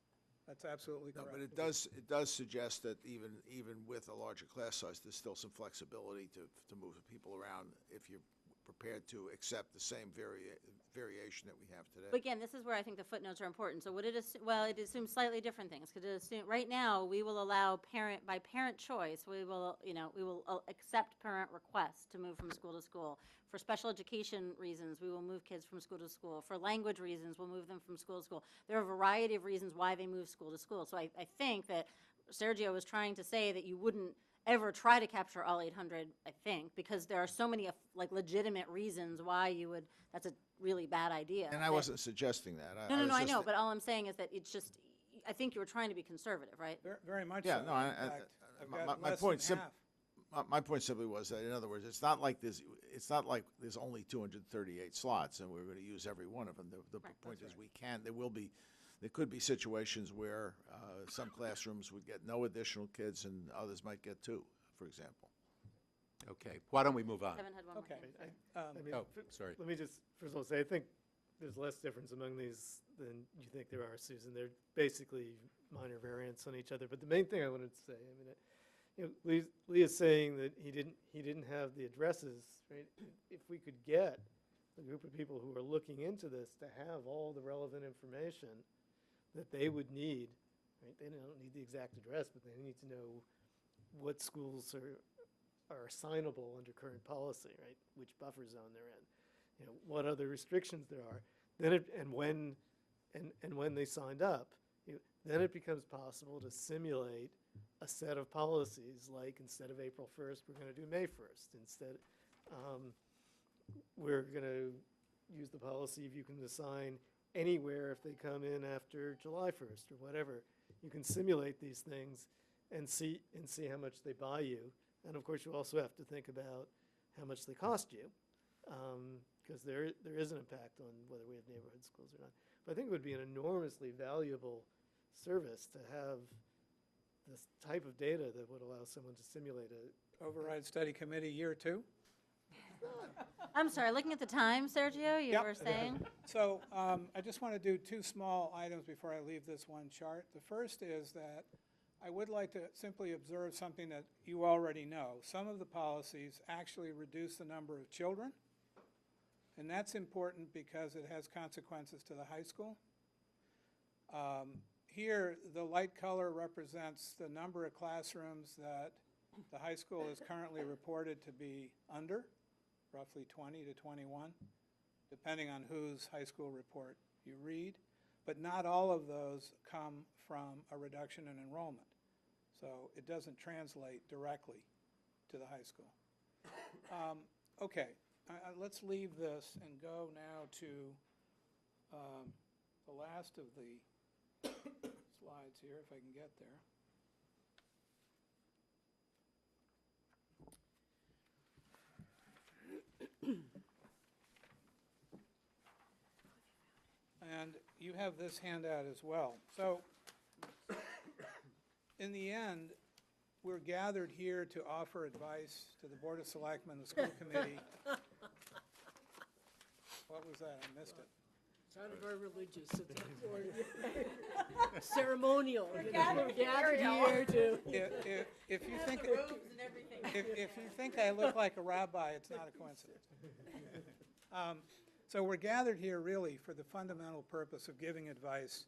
That's absolutely correct. No, but it does suggest that even with a larger class size, there's still some flexibility to move the people around if you're prepared to accept the same variation that we have today. But again, this is where I think the footnotes are important. So it assumes slightly different things. Because right now we will allow by parent choice, we will accept parent requests to move from school to school. For special education reasons, we will move kids from school to school. For language reasons, we'll move them from school to school. There are a variety of reasons why they move school to school. So I think that Sergio was trying to say that you wouldn't ever try to capture all 800, I think, because there are so many like legitimate reasons why you would, that's a really bad idea. And I wasn't suggesting that. No, was I just- know, but all I'm saying is that it's just, I think you were trying to be conservative, right? Very much Yeah, so. no, In fact, I've my- got my less point than sim- half. My point simply was that, in other words, it's not like there's only 238 slots and we're going to use every one of them. The point is there could be situations where some classrooms would get no additional kids and others might get 2, for example. Okay, why don't we move on? Kevin had one more Okay. thing. I mean, Oh, sorry. Let me just, first of all, say, I think there's less difference among these than you think there are, Susan. They're basically minor variants on each other. But the main thing I wanted to say, I mean, Lee is saying that he didn't have the addresses, right? If we could get a group of people who are looking into this to have all the relevant information that they would need, right? They don't need the exact address, but they need to know what schools are assignable under current policy, right? Which buffer zone they're in, what other restrictions there are. Then when they signed up, then it becomes possible to simulate a set of policies, like instead of April 1st, we're going to do May 1st. Instead, we're going to use the policy if you can assign anywhere if they come in after July 1st or whatever. You can simulate these things and see how much they buy you. And of course, you also have to think about how much they cost you, because there is an impact on whether we have neighborhood schools or not. But I think it would be an enormously valuable service to have this type of data that would allow someone to simulate it. Override Study Committee, year 2? I'm sorry, looking at the time, Sergio, you Yep. were saying? So I just want to do 2 small items before I leave this one chart. The first is that I would like to simply observe something that you already know. Some of the policies actually reduce the number of children, and that's important because it has consequences to the high school. Here, the light color represents the number of classrooms that the high school is currently reported to be under, roughly 20 to 21, depending on whose high school report you read. But not all of those come from a reduction in enrollment. So it doesn't translate directly to the high school. Okay, let's leave this and go now to the last of the slides here, if I can get there. And you have this handout as well. So in the end, we're gathered here to offer advice to the Board of Selectmen, the school committee. What was that? I missed it. Sounded very religious. Ceremonial. We're gathered here to. If you think if you think I look like a rabbi, it's not a coincidence. So we're gathered here really for the fundamental purpose of giving advice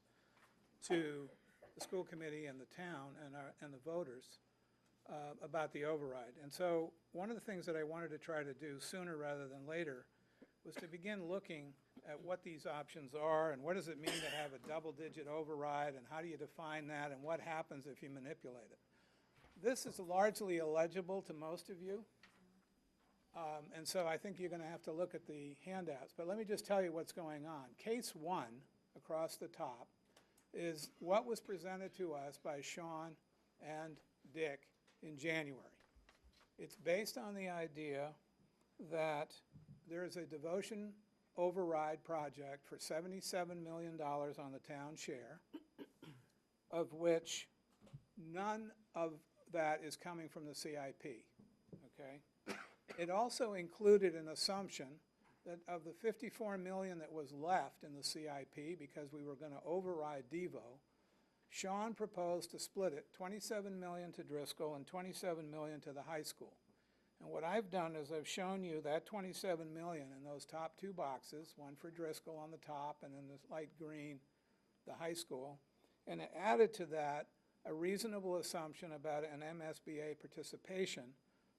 to the school committee and the town and the voters about the override. And so one of the things that I wanted to try to do sooner rather than later was to begin looking at what these options are and what does it mean to have a double-digit override and how do you define that and what happens if you manipulate it. This is largely illegible to most of you. And so I think you're going to have to look at the handouts. But let me just tell you what's going on. Case 1, across the top, is what was presented to us by Sean and Dick in January. It's based on the idea that there is a devotion override project for $77 million on the town share, of which none of that is coming from the CIP, okay? It also included an assumption that of the $54 million that was left in the CIP, because we were going to override Devo, Sean proposed to split it, $27 million to Driscoll and $27 million to the high school. And what I've done is I've shown you that $27 million in those top 2 boxes, one for Driscoll on the top and then this light green, the high school, and I added to that a reasonable assumption about an MSBA participation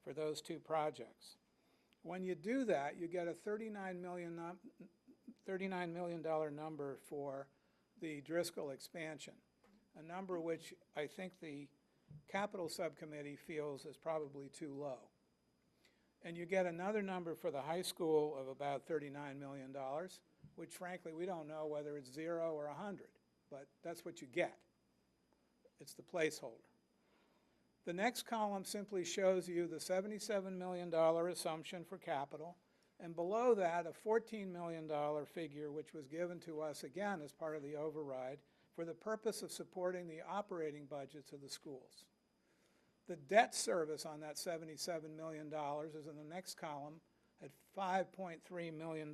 for those 2 projects. When you do that, you get a $39 million number for the Driscoll expansion, a number which I think the Capital Subcommittee feels is probably too low. And you get another number for the high school of about $39 million, which frankly we don't know whether it's 0 or 100, but that's what you get. It's the placeholder. The next column simply shows you the $77 million assumption for capital, and below that a $14 million figure which was given to us again as part of the override for the purpose of supporting the operating budgets of the schools. The debt service on that $77 million is in the next column at $5.3 million.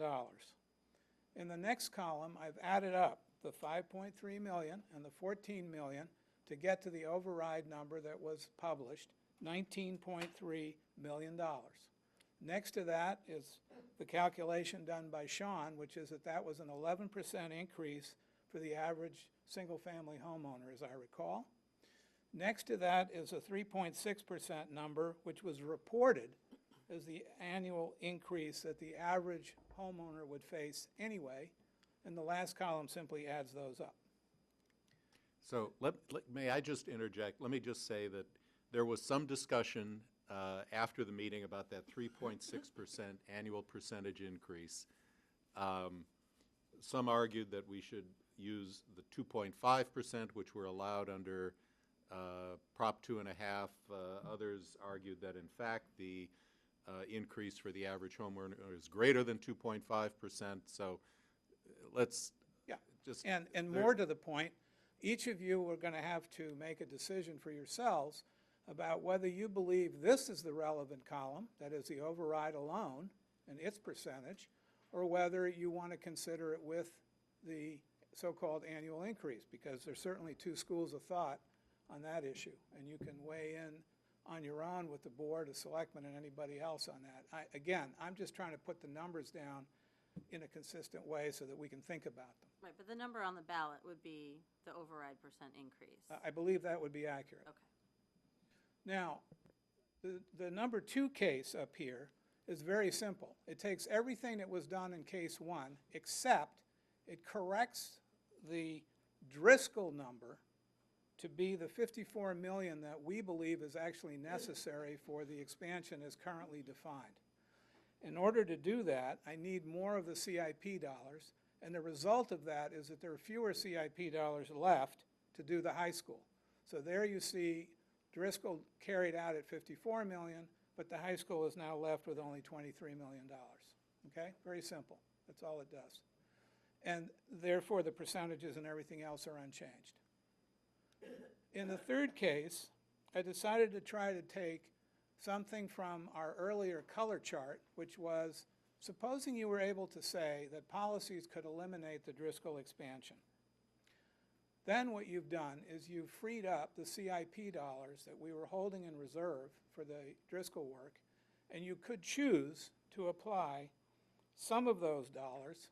In the next column, I've added up the $5.3 million and the $14 million to get to the override number that was published, $19.3 million. Next to that is the calculation done by Sean, which is that that was an 11% increase for the average single-family homeowner, as I recall. Next to that is a 3.6% number, which was reported as the annual increase that the average homeowner would face anyway, and the last column simply adds those up. So may I just interject? Let me just say that there was some discussion after the meeting about that 3.6% annual percentage increase. Some argued that we should use the 2.5%, which were allowed under Prop 2.5. Others argued that, in fact, the increase for the average homeowner is greater than 2.5%. So let's just... And more to the point, each of you are going to have to make a decision for yourselves about whether you believe this is the relevant column, that is the override alone and its percentage, or whether you want to consider it with the so-called annual increase, because there's certainly two schools of thought on that issue, and you can weigh in on your own with the board, the selectmen, and anybody else on that. Again, I'm just trying to put the numbers down in a consistent way so that we can think about them. Right, but the number on the ballot would be the override percent increase. I believe that would be accurate. Okay. Now, the number 2 case up here is very simple. It takes everything that was done in case 1, except it corrects the Driscoll number to be the $54 million that we believe is actually necessary for the expansion as currently defined. In order to do that, I need more of the CIP dollars, and the result of that is that there are fewer CIP dollars left to do the high school. So there you see Driscoll carried out at $54 million, but the high school is now left with only $23 million. Okay? Very simple. That's all it does. And therefore, the percentages and everything else are unchanged. In the third case, I decided to try to take something from our earlier color chart, which was, supposing you were able to say that policies could eliminate the Driscoll expansion. Then what you've done is you've freed up the CIP dollars that we were holding in reserve for the Driscoll work, and you could choose to apply some of those dollars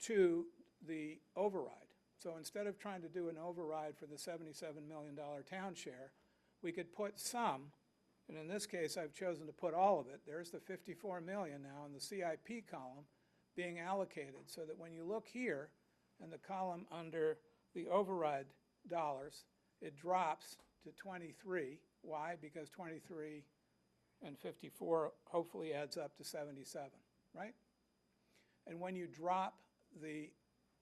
to the override. So instead of trying to do an override for the $77 million town share, we could put some, and in this case I've chosen to put all of it. There's the $54 million now in the CIP column being allocated, so that when you look here in the column under the override dollars, it drops to 23. Why? Because 23 and 54 hopefully adds up to 77, right? And when you drop the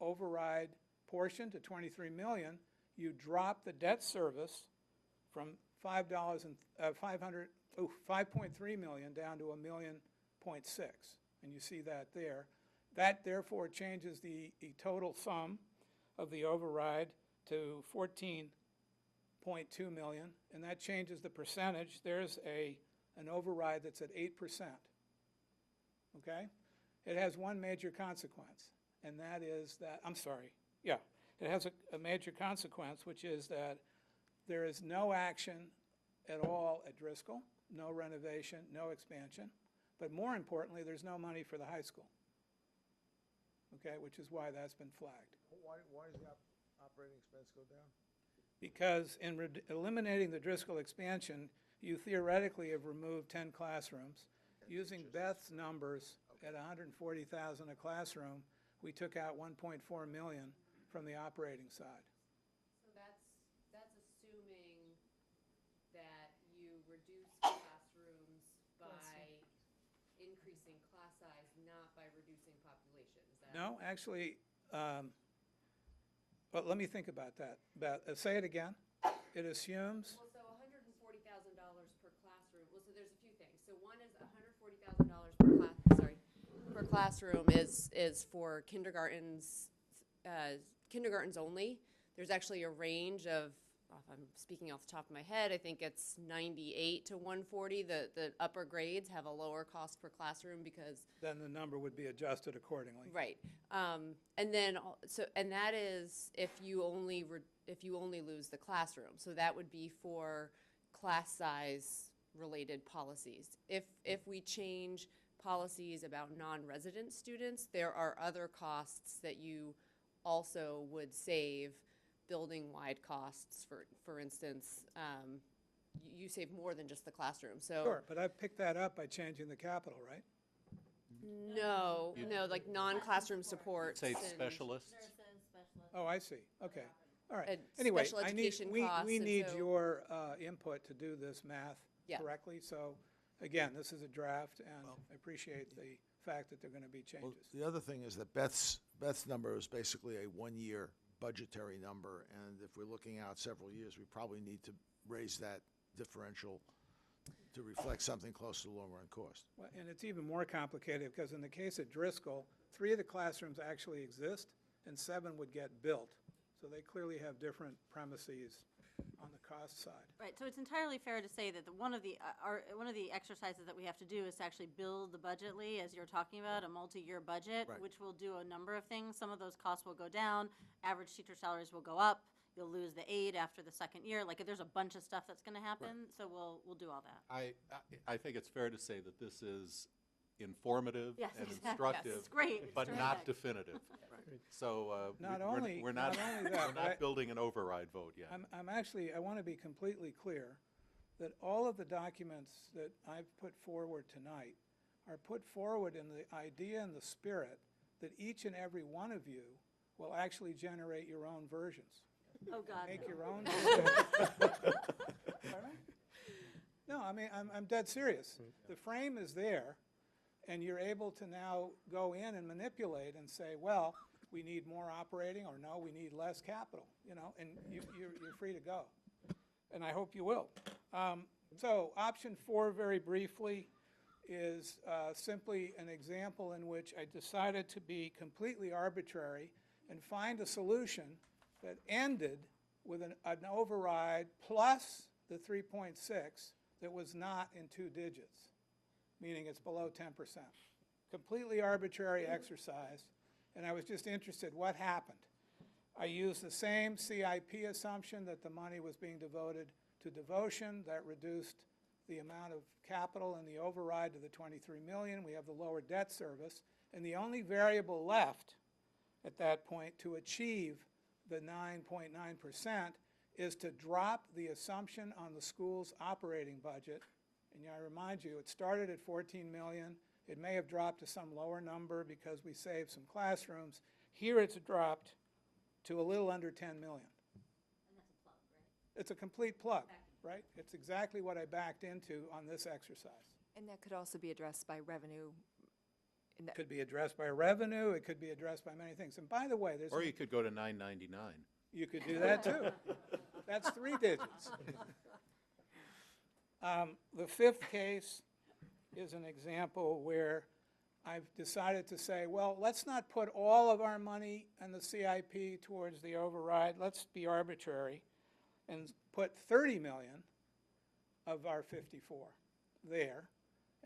override portion to 23 million, you drop the debt service from $5.3 million down to $1.6 million, and you see that there. That therefore changes the total sum of the override to 14.2 million, and that changes the percentage. There's an override that's at 8%. Okay? It has one major consequence, and that is that, it has a major consequence, which is that there is no action at all at Driscoll, no renovation, no expansion, but more importantly, there's no money for the high school, okay, which is why that's been flagged. Why does the operating expense go down? Because in eliminating the Driscoll expansion, you theoretically have removed 10 classrooms. Using Beth's numbers at $140,000 a classroom, we took out $1.4 million from the operating side. So that's assuming size, not by reducing population, is that? No, actually, well, let me think about that. Say it again. It assumes, Well, so $140,000 per classroom, well, so there's a few things. So one is $140,000 per classroom is for kindergartens only. There's actually a range of, if I'm speaking off the top of my head, I think it's 98 to 140. The upper grades have a lower cost per classroom because then the number would be adjusted accordingly. right. And then and that is if you only lose the classroom. So that would be for class size related policies. If we change policies about non-resident students, there are other costs that you also would save, building-wide costs, for instance. You save more than just the classroom. So Sure, but I picked that up by changing the capital, right? no, like non-classroom support. Say specialists. Oh, I see. Okay. All right. And Anyway, special education we costs, and need so- your input to do this math Yeah. correctly. So, again, this is a draft, and I appreciate the fact that there are going to be Well, changes. the other thing is that Beth's number is basically a one-year budgetary number, and if we're looking out several years, we probably need to raise that differential to reflect something close to the long-run cost. Well, and it's even more complicated because in the case of Driscoll, 3 of the classrooms actually exist, and 7 would get built. So they clearly have different premises on the cost side. Right, so it's entirely fair to say that one of the exercises that we have to do is to actually build the budget, Lee, as you're talking about, a multi-year budget, Right. which will do a number of things. Some of those costs will go down, average teacher salaries will go up, you'll lose the aid after the second year. Like, there's a bunch of stuff that's gonna happen, so we'll do all that. I think it's fair to say that this is informative Yes, and exactly. instructive, Yes, it's great. It's but terrific. not definitive. So Not we're only not that, we're but not building an override vote yet. I want to be completely clear that all of the documents that I've put forward tonight are put forward in the idea and the spirit that each and every one of you will actually generate your own versions. Oh, God. Make your own. Pardon me? No, I mean, I'm dead serious. The frame is there, and you're able to now go in and manipulate and say, well, we need more operating, or no, we need less capital, and you're free to go. And I hope you will. So option 4, very briefly, is simply an example in which I decided to be completely arbitrary and find a solution that ended with an override plus the 3.6 that was not in 2 digits, meaning it's below 10%. Completely arbitrary exercise, and I was just interested what happened. I used the same CIP assumption that the money was being devoted to devotion. That reduced the amount of capital in the override to the $23 million. We have the lower debt service, and the only variable left at that point to achieve the 9.9% is to drop the assumption on the school's operating budget. And I remind you, it started at $14 million. It may have dropped to some lower number because we saved some classrooms. Here it's dropped to a little under $10 million. And that's a plug, right? It's a complete plug, right? It's exactly what I backed into on this exercise. And that could also be addressed by revenue. It could be addressed by revenue. It could be addressed by many things. And by the way, there's... Or you could go to 999. You could do that, too. That's 3 digits. The 5th case is an example where I've decided to say, well, let's not put all of our money and the CIP towards the override. Let's be arbitrary and put $30 million of our 54 there.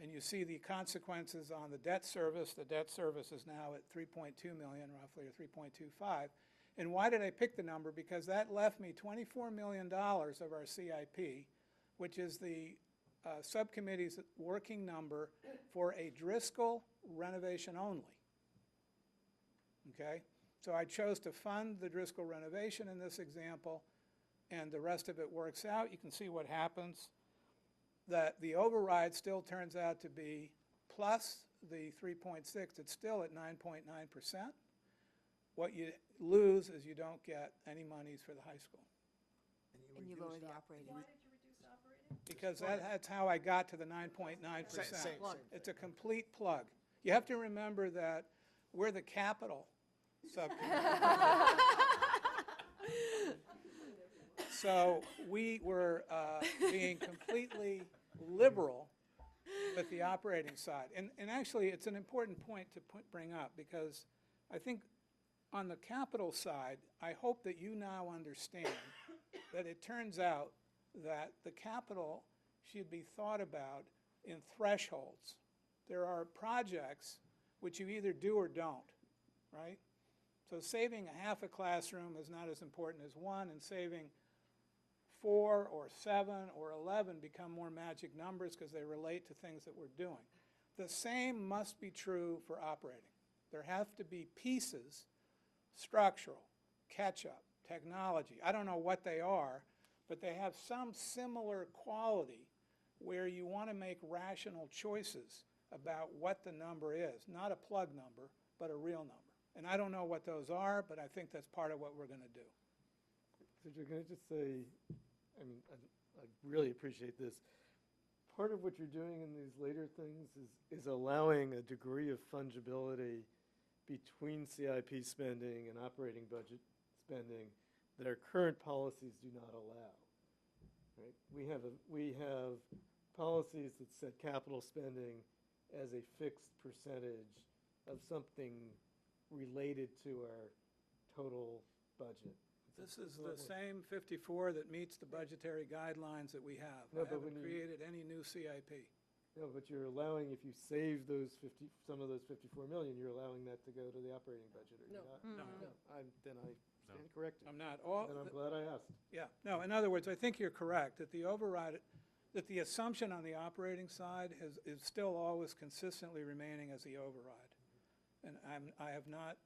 And you see the consequences on the debt service. The debt service is now at $3.2 million, roughly, or 3.25. And why did I pick the number? Because that left me $24 million of our CIP, which is the subcommittee's working number for a Driscoll renovation only. Okay? So I chose to fund the Driscoll renovation in this example, and the rest of it works out. You can see what happens. That the override still turns out to be plus the 3.6. It's still at 9.9%. What you lose is you don't get any monies for the high school. And you lower the operating. Why did you reduce operating? Because that's how I got to the 9.9%. Same. It's a complete plug. You have to remember that we're the capital subcommittee. So we were being completely liberal with the operating side. And actually, it's an important point to bring up, because I think on the capital side, I hope that you now understand that it turns out that the capital should be thought about in thresholds. There are projects which you either do or don't, right? So saving a half a classroom is not as important as one, and saving 4 or 7 or 11 become more magic numbers because they relate to things that we're doing. The same must be true for operating. There have to be pieces, structural, catch-up, technology. I don't know what they are, but they have some similar quality where you want to make rational choices about what the number is, not a plug number, but a real number. And I don't know what those are, but I think that's part of what we're going to do. So can I just say, I mean, I really appreciate this. Part of what you're doing in these later things is allowing a degree of fungibility between CIP spending and operating budget spending that our current policies do not allow. Right? We have policies that set capital spending as a fixed percentage of something related to our total budget. This is the same 54 that meets the budgetary guidelines that we have. No, I but haven't when you- created any new CIP. No, but you're allowing, if you save those some of those 54 million, you're allowing that to go to the operating budget, are you not? No. Then I stand corrected. I'm not. And I'm glad I asked. Yeah, no, in other words, I think you're correct, that the override, that the assumption on the operating side is still always consistently remaining as the override. And I have not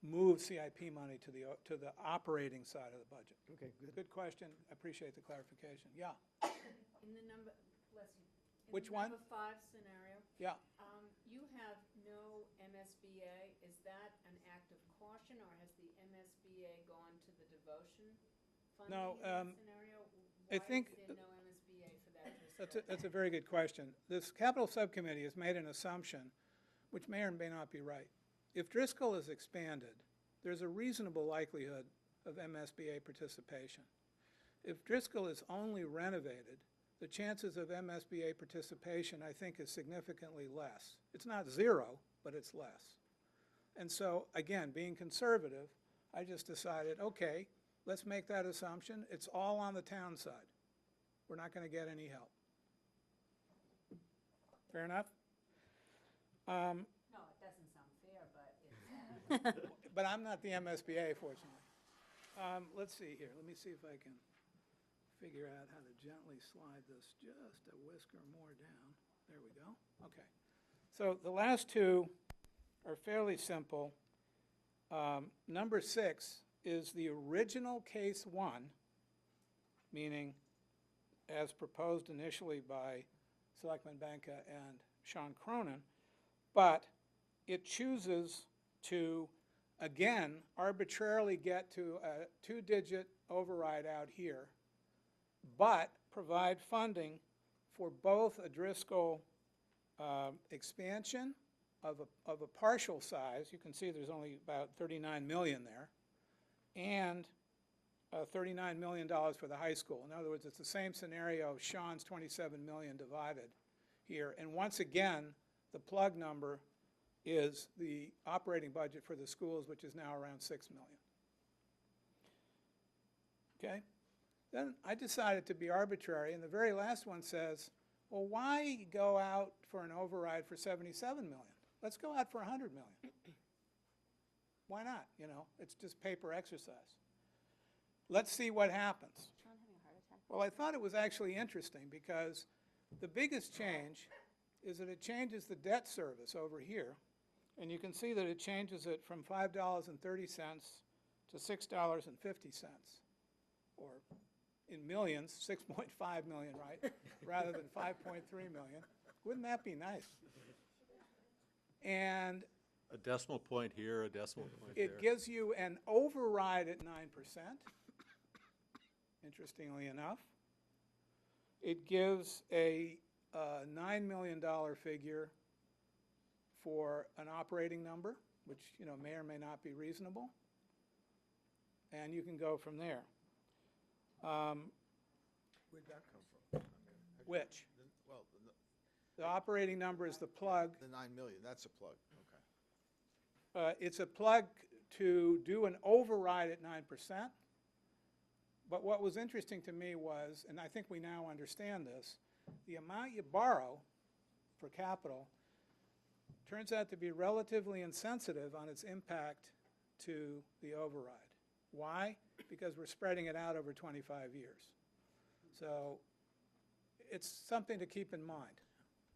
moved CIP money to the operating side of the budget. Okay, good. Good question. I appreciate the clarification. Yeah. In the number, bless you. Which In one? the number 5 scenario. Yeah. You have no MSBA. Is that an act of caution, or has the MSBA gone to the devotion funding No, in that scenario? I think Why is there no MSBA for that? that's a very good question. This capital subcommittee has made an assumption, which may or may not be right. If Driscoll is expanded, there's a reasonable likelihood of MSBA participation. If Driscoll is only renovated, the chances of MSBA participation, I think, is significantly less. It's not zero, but it's less. And so, again, being conservative, I just decided, okay, let's make that assumption. It's all on the town side. We're not going to get any help. Fair enough? No, it doesn't sound fair, but it's. But I'm not the MSBA, fortunately. Let's see here. Let me see if I can figure out how to gently slide this just a whisker more down. There we go. Okay. So the last two are fairly simple. Number 6 is the original case 1, meaning as proposed initially by Selectman Benka and Sean Cronin, but it chooses to, again, arbitrarily get to a 2-digit override out here, but provide funding for both a Driscoll expansion of a partial size. You can see there's only about 39 million there, and $39 million for the high school. In other words, it's the same scenario of Sean's 27 million divided here. And once again, the plug number is the operating budget for the schools, which is now around 6 million. Okay? Then I decided to be arbitrary, and the very last one says, well, why go out for an override for 77 million? Let's go out for 100 million. Why not? You know, it's just paper exercise. Let's see what happens. Well, I thought it was actually interesting because the biggest change is that it changes the debt service over here, and you can see that it changes it from $5.30 to $6.50, or in millions, 6.5 million, right, rather than 5.3 million. Wouldn't that be nice? And a decimal point here, a decimal point there. it gives you an override at 9%, interestingly enough. It gives a $9 million figure for an operating number, which, may or may not be reasonable, and you can go from there. Where'd that come from? Which? Well, The operating number is the plug. the 9 million, that's a plug, okay. It's a plug to do an override at 9%. But what was interesting to me was, and I think we now understand this, the amount you borrow for capital turns out to be relatively insensitive on its impact to the override. Why? Because we're spreading it out over 25 years. So it's something to keep in mind.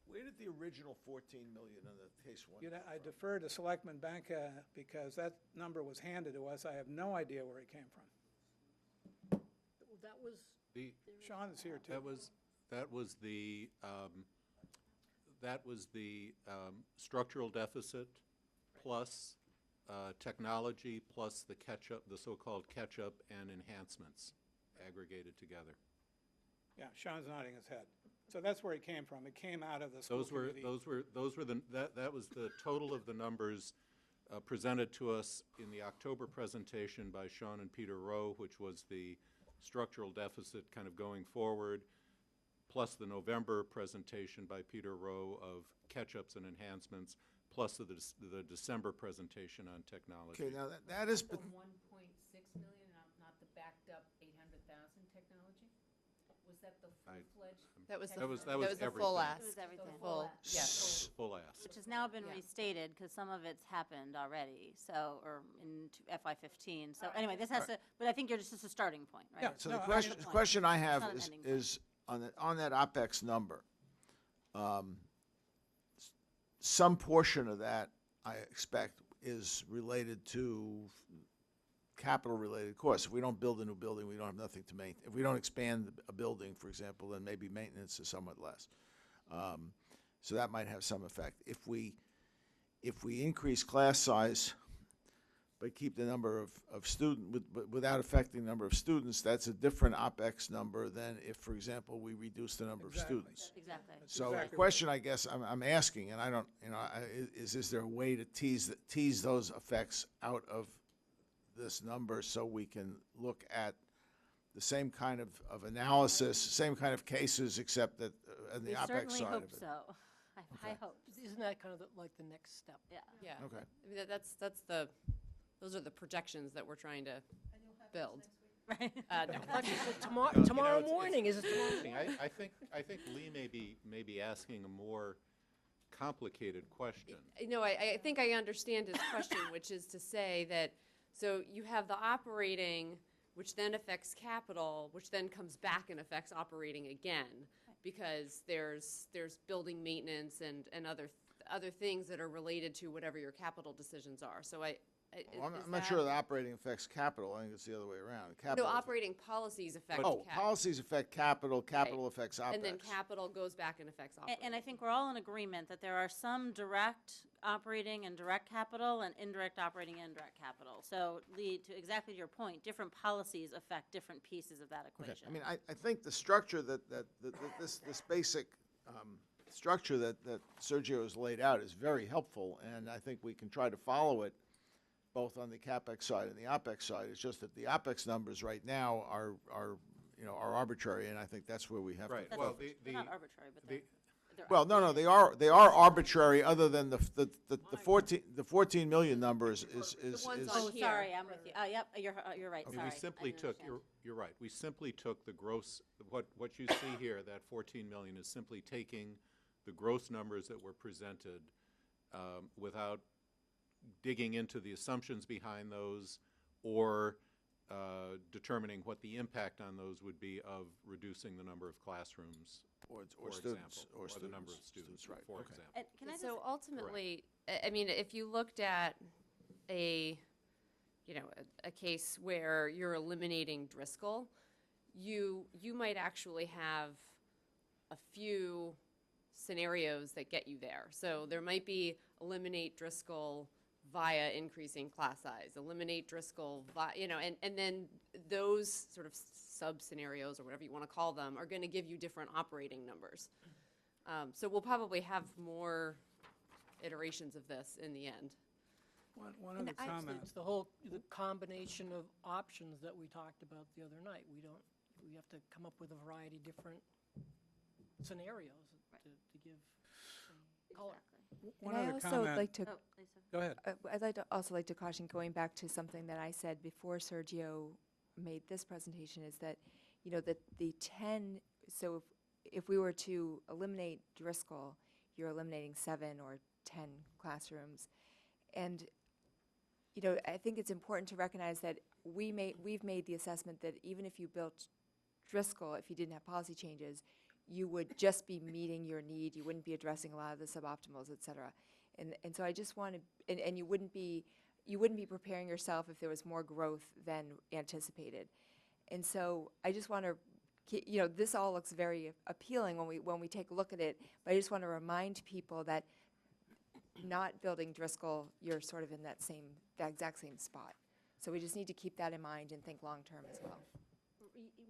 Where did the original 14 million in the case one? I defer to Selectman Banka because that number was handed to us. I have no idea where it came from. Well, that was, Sean is here too. That was the structural deficit plus technology plus the catch-up, the so-called catch-up and enhancements aggregated together. Yeah, Sean's nodding his head. So that's where it came from. It came out of the school committee. That was the total of the numbers presented to us in the October presentation by Sean and Peter Rowe, which was the structural deficit kind of going forward, plus the November presentation by Peter Rowe of catch-ups and enhancements, plus the December presentation on technology. Okay, now that is... The 1.6 million, not the backed up 800,000 technology? Was that the full-fledged? That was That was the everything. full ask. It was everything. Full, yeah. Full ask. Which has now been Yeah. restated because some of it's happened already, or in FY15. So anyway, this has to, but I think you're just a starting point, right? Yeah, So no, the I question, understand. question I have It's not an ending is on that OpEx number, some portion of that, I expect, is related to capital-related costs. If we don't build a new building, we don't have nothing to maintain. If we don't expand a building, for example, then maybe maintenance is somewhat less. So that might have some effect. If we increase class size but keep the number of without affecting the number of students, that's a different OpEx number than if, for example, we reduce the number of students. Exactly. So the question I guess I'm asking, and I don't, is there a way to tease those effects out of this number so we can look at the same kind of analysis, same kind of cases, except that on the We OpEx certainly side hope of it? so. I hope. isn't that kind of like the next step? Yeah. Yeah. Okay. I mean, those are the projections that we're trying to build. Right. No. Tomorrow morning, is it tomorrow Interesting. morning? I think Lee may be asking a more complicated question. I think I understand his question, which is to say that, so you have the operating, which then affects capital, which then comes back and affects operating again, because there's building maintenance and other things that are related to whatever your capital decisions are. So Well, I'm not sure the operating affects capital. I think it's the other way around. No, operating policies affect policies affect capital, capital affects OpEx. and then capital goes back and affects operating. And I think we're all in agreement that there are some direct operating and direct capital and indirect operating and indirect capital. So, Lee, to exactly your point, different policies affect different pieces of that equation. I mean, I think the structure this basic structure that Sergio has laid out is very helpful, and I think we can try to follow it both on the CapEx side and the OpEx side. It's just that the OpEx numbers right now are arbitrary, and I think that's where we have Right. to Well, focus. They're not arbitrary, but they're Well, no, they are arbitrary. Other than the 14 million number is ones on Oh, here. sorry, I'm with you. Yep, you're right, I mean, sorry. we simply I didn't took, understand. you're right, we simply took the gross, what you see here, that 14 million is simply taking the gross numbers that were presented without digging into the assumptions behind those or determining what the impact on those would be of reducing the number of classrooms, or for students, example, or the number of students, right, for okay. example. And can I just, So ultimately, I mean, if you looked at a case where you're eliminating Driscoll, you might actually have a few scenarios that get you there. So there might be eliminate Driscoll via increasing class size, eliminate Driscoll and then those sort of sub-scenarios or whatever you want to call them are going to give you different operating numbers. So we'll probably have more iterations of this in the end. One And other comment. It's the combination of options that we talked about the other night. We have to come up with a variety of different scenarios to give some color. One And I other also comment. like to, Go ahead. also like to caution, going back to something that I said before Sergio made this presentation, is that, you know, that the 10, so if we were to eliminate Driscoll, you're eliminating 7 or 10 classrooms. And, you know, I think it's important to recognize that we've made the assessment that even if you built Driscoll, if you didn't have policy changes, you would just be meeting your need. You wouldn't be addressing a lot of the suboptimals, et cetera. And so I just want to, and you wouldn't be preparing yourself if there was more growth than anticipated. And so I just want to, you know, this all looks very appealing when we take a look at it, but I just want to remind people that not building Driscoll, you're sort of in that exact same spot. So we just need to keep that in mind and think long-term as well.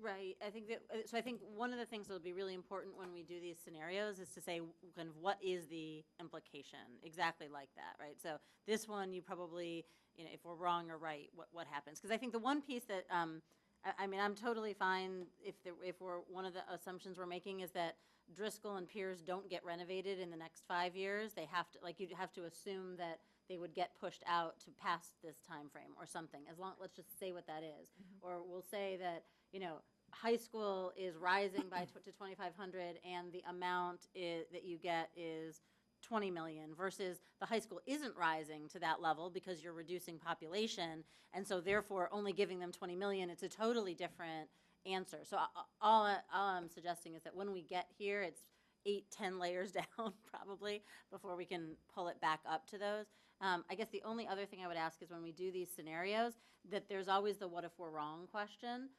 Right. I think that, so I think one of the things that will be really important when we do these scenarios is to say kind of what is the implication, exactly like that, right? So this one, you probably, you know, if we're wrong or right, what happens? Because I think the one piece that, I mean, I'm totally fine if one of the assumptions we're making is that Driscoll and Piers don't get renovated in the next 5 years. They have to, like, you'd have to assume that they would get pushed out to past this time frame or something. Let's just say what that is. Or we'll say that, you know, high school is rising by to 2,500 and the amount that you get is 20 million versus the high school isn't rising to that level because you're reducing population, and so therefore only giving them 20 million, it's a totally different answer. So all I'm suggesting is that when we get here, it's 8-10 layers down probably before we can pull it back up to those. I guess the only other thing I would ask is when we do these scenarios that there's always the what if we're wrong question.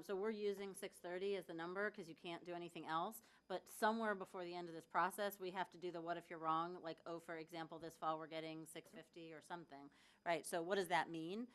So we're using 630 as the number because you can't do anything else, but somewhere before the end of this process we have to do the what if you're wrong, like, oh, for example, this fall we're getting 650 or something, right? So what does that mean?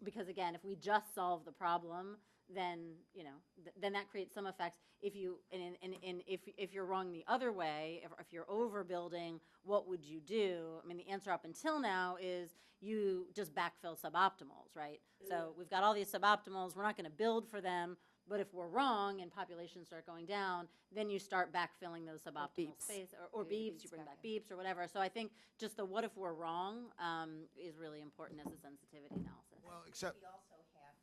Because again, if we just solve the problem, then, you know, then that creates some effects. If you if you're wrong the other way, if you're overbuilding, what would you do? I mean, the answer up until now is you just backfill suboptimals, right? So we've got all these suboptimals. We're not going to build for them, but if we're wrong and populations start going down, then you start backfilling those suboptimal space, or beeps. You bring back beeps or whatever. So I think just the what if we're wrong is really important as a sensitivity analysis. Well, except We also have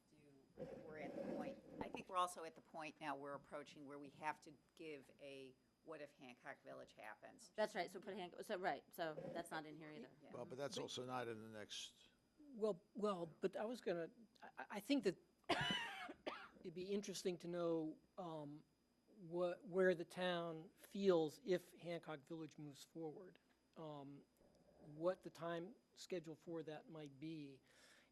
to, we're at the point, I think we're also at the point now we're approaching where we have to give a what if Hancock Village happens. That's right. So put Hancock. So right. So that's not in here either. well, but that's also not in the next. Well, but I was gonna, I think that it'd be interesting to know where the town feels if Hancock Village moves forward, what the time schedule for that might be.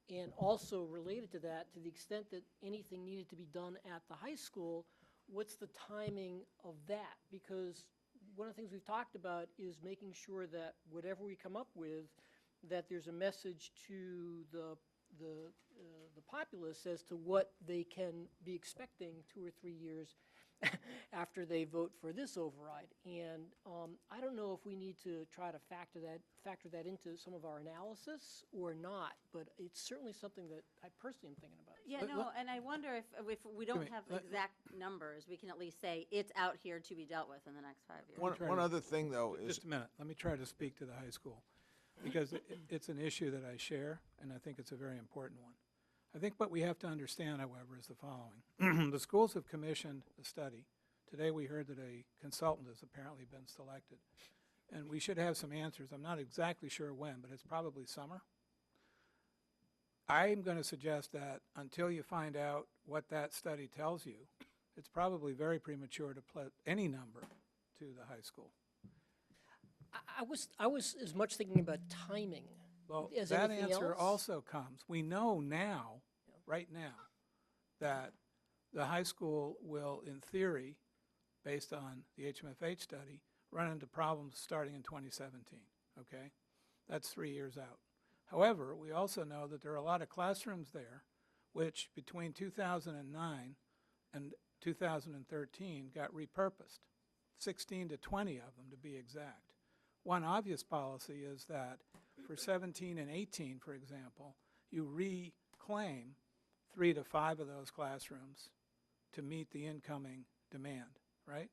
And also related to that, to the extent that anything needed to be done at the high school, what's the timing of that? Because one of the things we've talked about is making sure that whatever we come up with, that there's a message to the populace as to what they can be expecting 2 or 3 years after they vote for this override. And I don't know if we need to try to factor that into some of our analysis or not, but it's certainly something that I personally am thinking about. Yeah, no, and I wonder if we don't have exact numbers, we can at least say it's out here to be dealt with in the next 5 years. One other thing, though, is Just a minute. Let me try to speak to the high school, because it's an issue that I share, and I think it's a very important one. I think what we have to understand, however, is the following. The schools have commissioned a study. Today we heard that a consultant has apparently been selected, and we should have some answers. I'm not exactly sure when, but it's probably summer. I'm going to suggest that until you find out what that study tells you, it's probably very premature to put any number to the high school. I was as much thinking about timing. Well, as that anything answer else. also comes. We know now, right now, that the high school will, in theory, based on the HMFH study, run into problems starting in 2017, okay? That's 3 years out. However, we also know that there are a lot of classrooms there which, between 2009 and 2013, got repurposed, 16 to 20 of them to be exact. One obvious policy is that for 17 and 18, for example, you reclaim 3 to 5 of those classrooms to meet the incoming demand, right?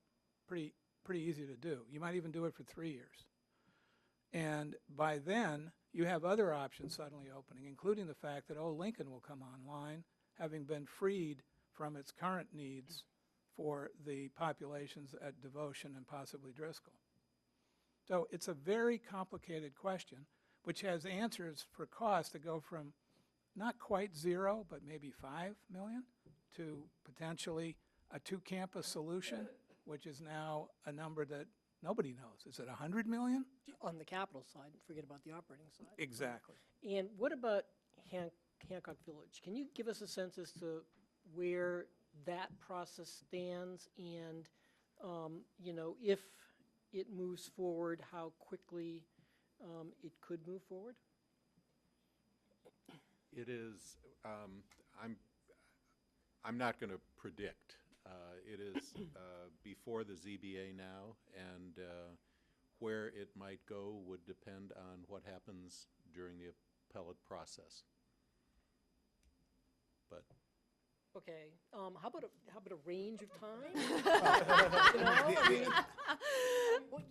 Pretty easy to do. You might even do it for 3 years. And by then, you have other options suddenly opening, including the fact that Old Lincoln will come online, having been freed from its current needs for the populations at Devotion and possibly Driscoll. So it's a very complicated question, which has answers for costs that go from not quite 0, but maybe 5 million, to potentially a 2-campus solution, which is now a number that nobody knows. Is it 100 million? On the capital side, forget about the operating side. Exactly. And what about Hancock Village? Can you give us a sense as to where that process stands and, you know, if it moves forward, how quickly it could move forward? It is, I'm not going to predict. It is before the ZBA now, and where it might go would depend on what happens during the appellate process. But okay, how about a range of time? You know, I mean, well,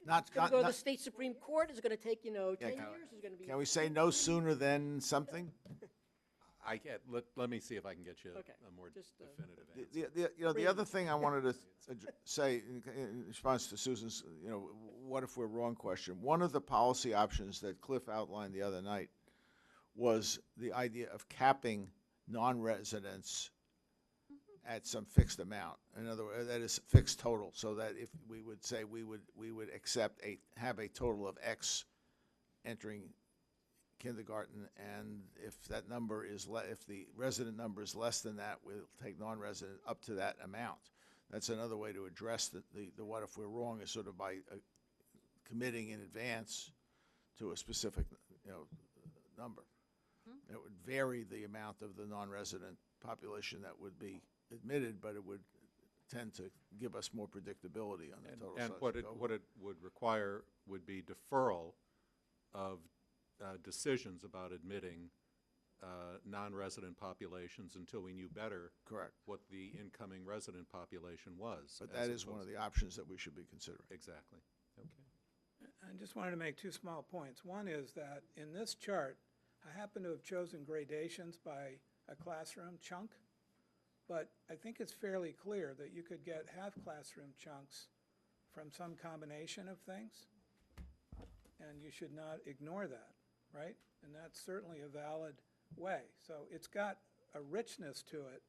Not, it's going to go to the state Supreme Court. It's going to take 10 years. It's going to be. Can we say no sooner than something? I get. Let me see if I can get you Okay. a more Just, definitive answer. The other thing I wanted to say in response to Susan's, what if we're wrong question. One of the policy options that Cliff outlined the other night was the idea of capping non-residents at some fixed amount. In other words, that is fixed total, so that if we would say we would accept have a total of X entering kindergarten, and if that number is if the resident number is less than that, we'll take non-resident up to that amount. That's another way to address the what if we're wrong, is sort of by committing in advance to a specific number. It would vary the amount of the non-resident population that would be admitted, but it would tend to give us more predictability on the total size. And what it would require would be deferral of decisions about admitting non-resident populations until we knew better what the incoming resident population was. But that is one of the options that we should be considering. Exactly. Okay. I just wanted to make 2 small points. One is that in this chart, I happen to have chosen gradations by a classroom chunk, but I think it's fairly clear that you could get half classroom chunks from some combination of things, and you should not ignore that, right? And that's certainly a valid way. So it's got a richness to it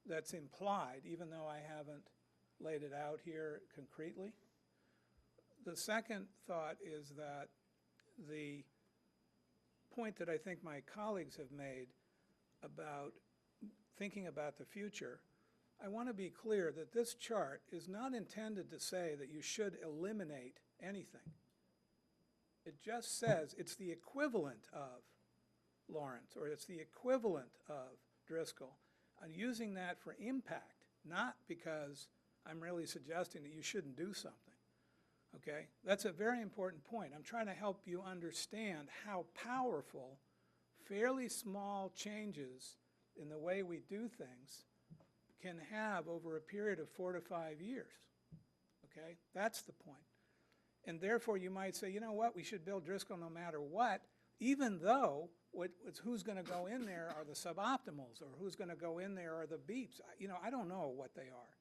that's implied, even though I haven't laid it out here concretely. The second thought is that the point that I think my colleagues have made about thinking about the future, I want to be clear that this chart is not intended to say that you should eliminate anything. It just says it's the equivalent of Lawrence, or it's the equivalent of Driscoll. I'm using that for impact, not because I'm really suggesting that you shouldn't do something. Okay? That's a very important point. I'm trying to help you understand how powerful fairly small changes in the way we do things can have over a period of 4 to 5 years. Okay? That's the point. And therefore you might say, you know what, we should build Driscoll no matter what, even though who's going to go in there are the suboptimals, or who's going to go in there are the beeps. I don't know what they are.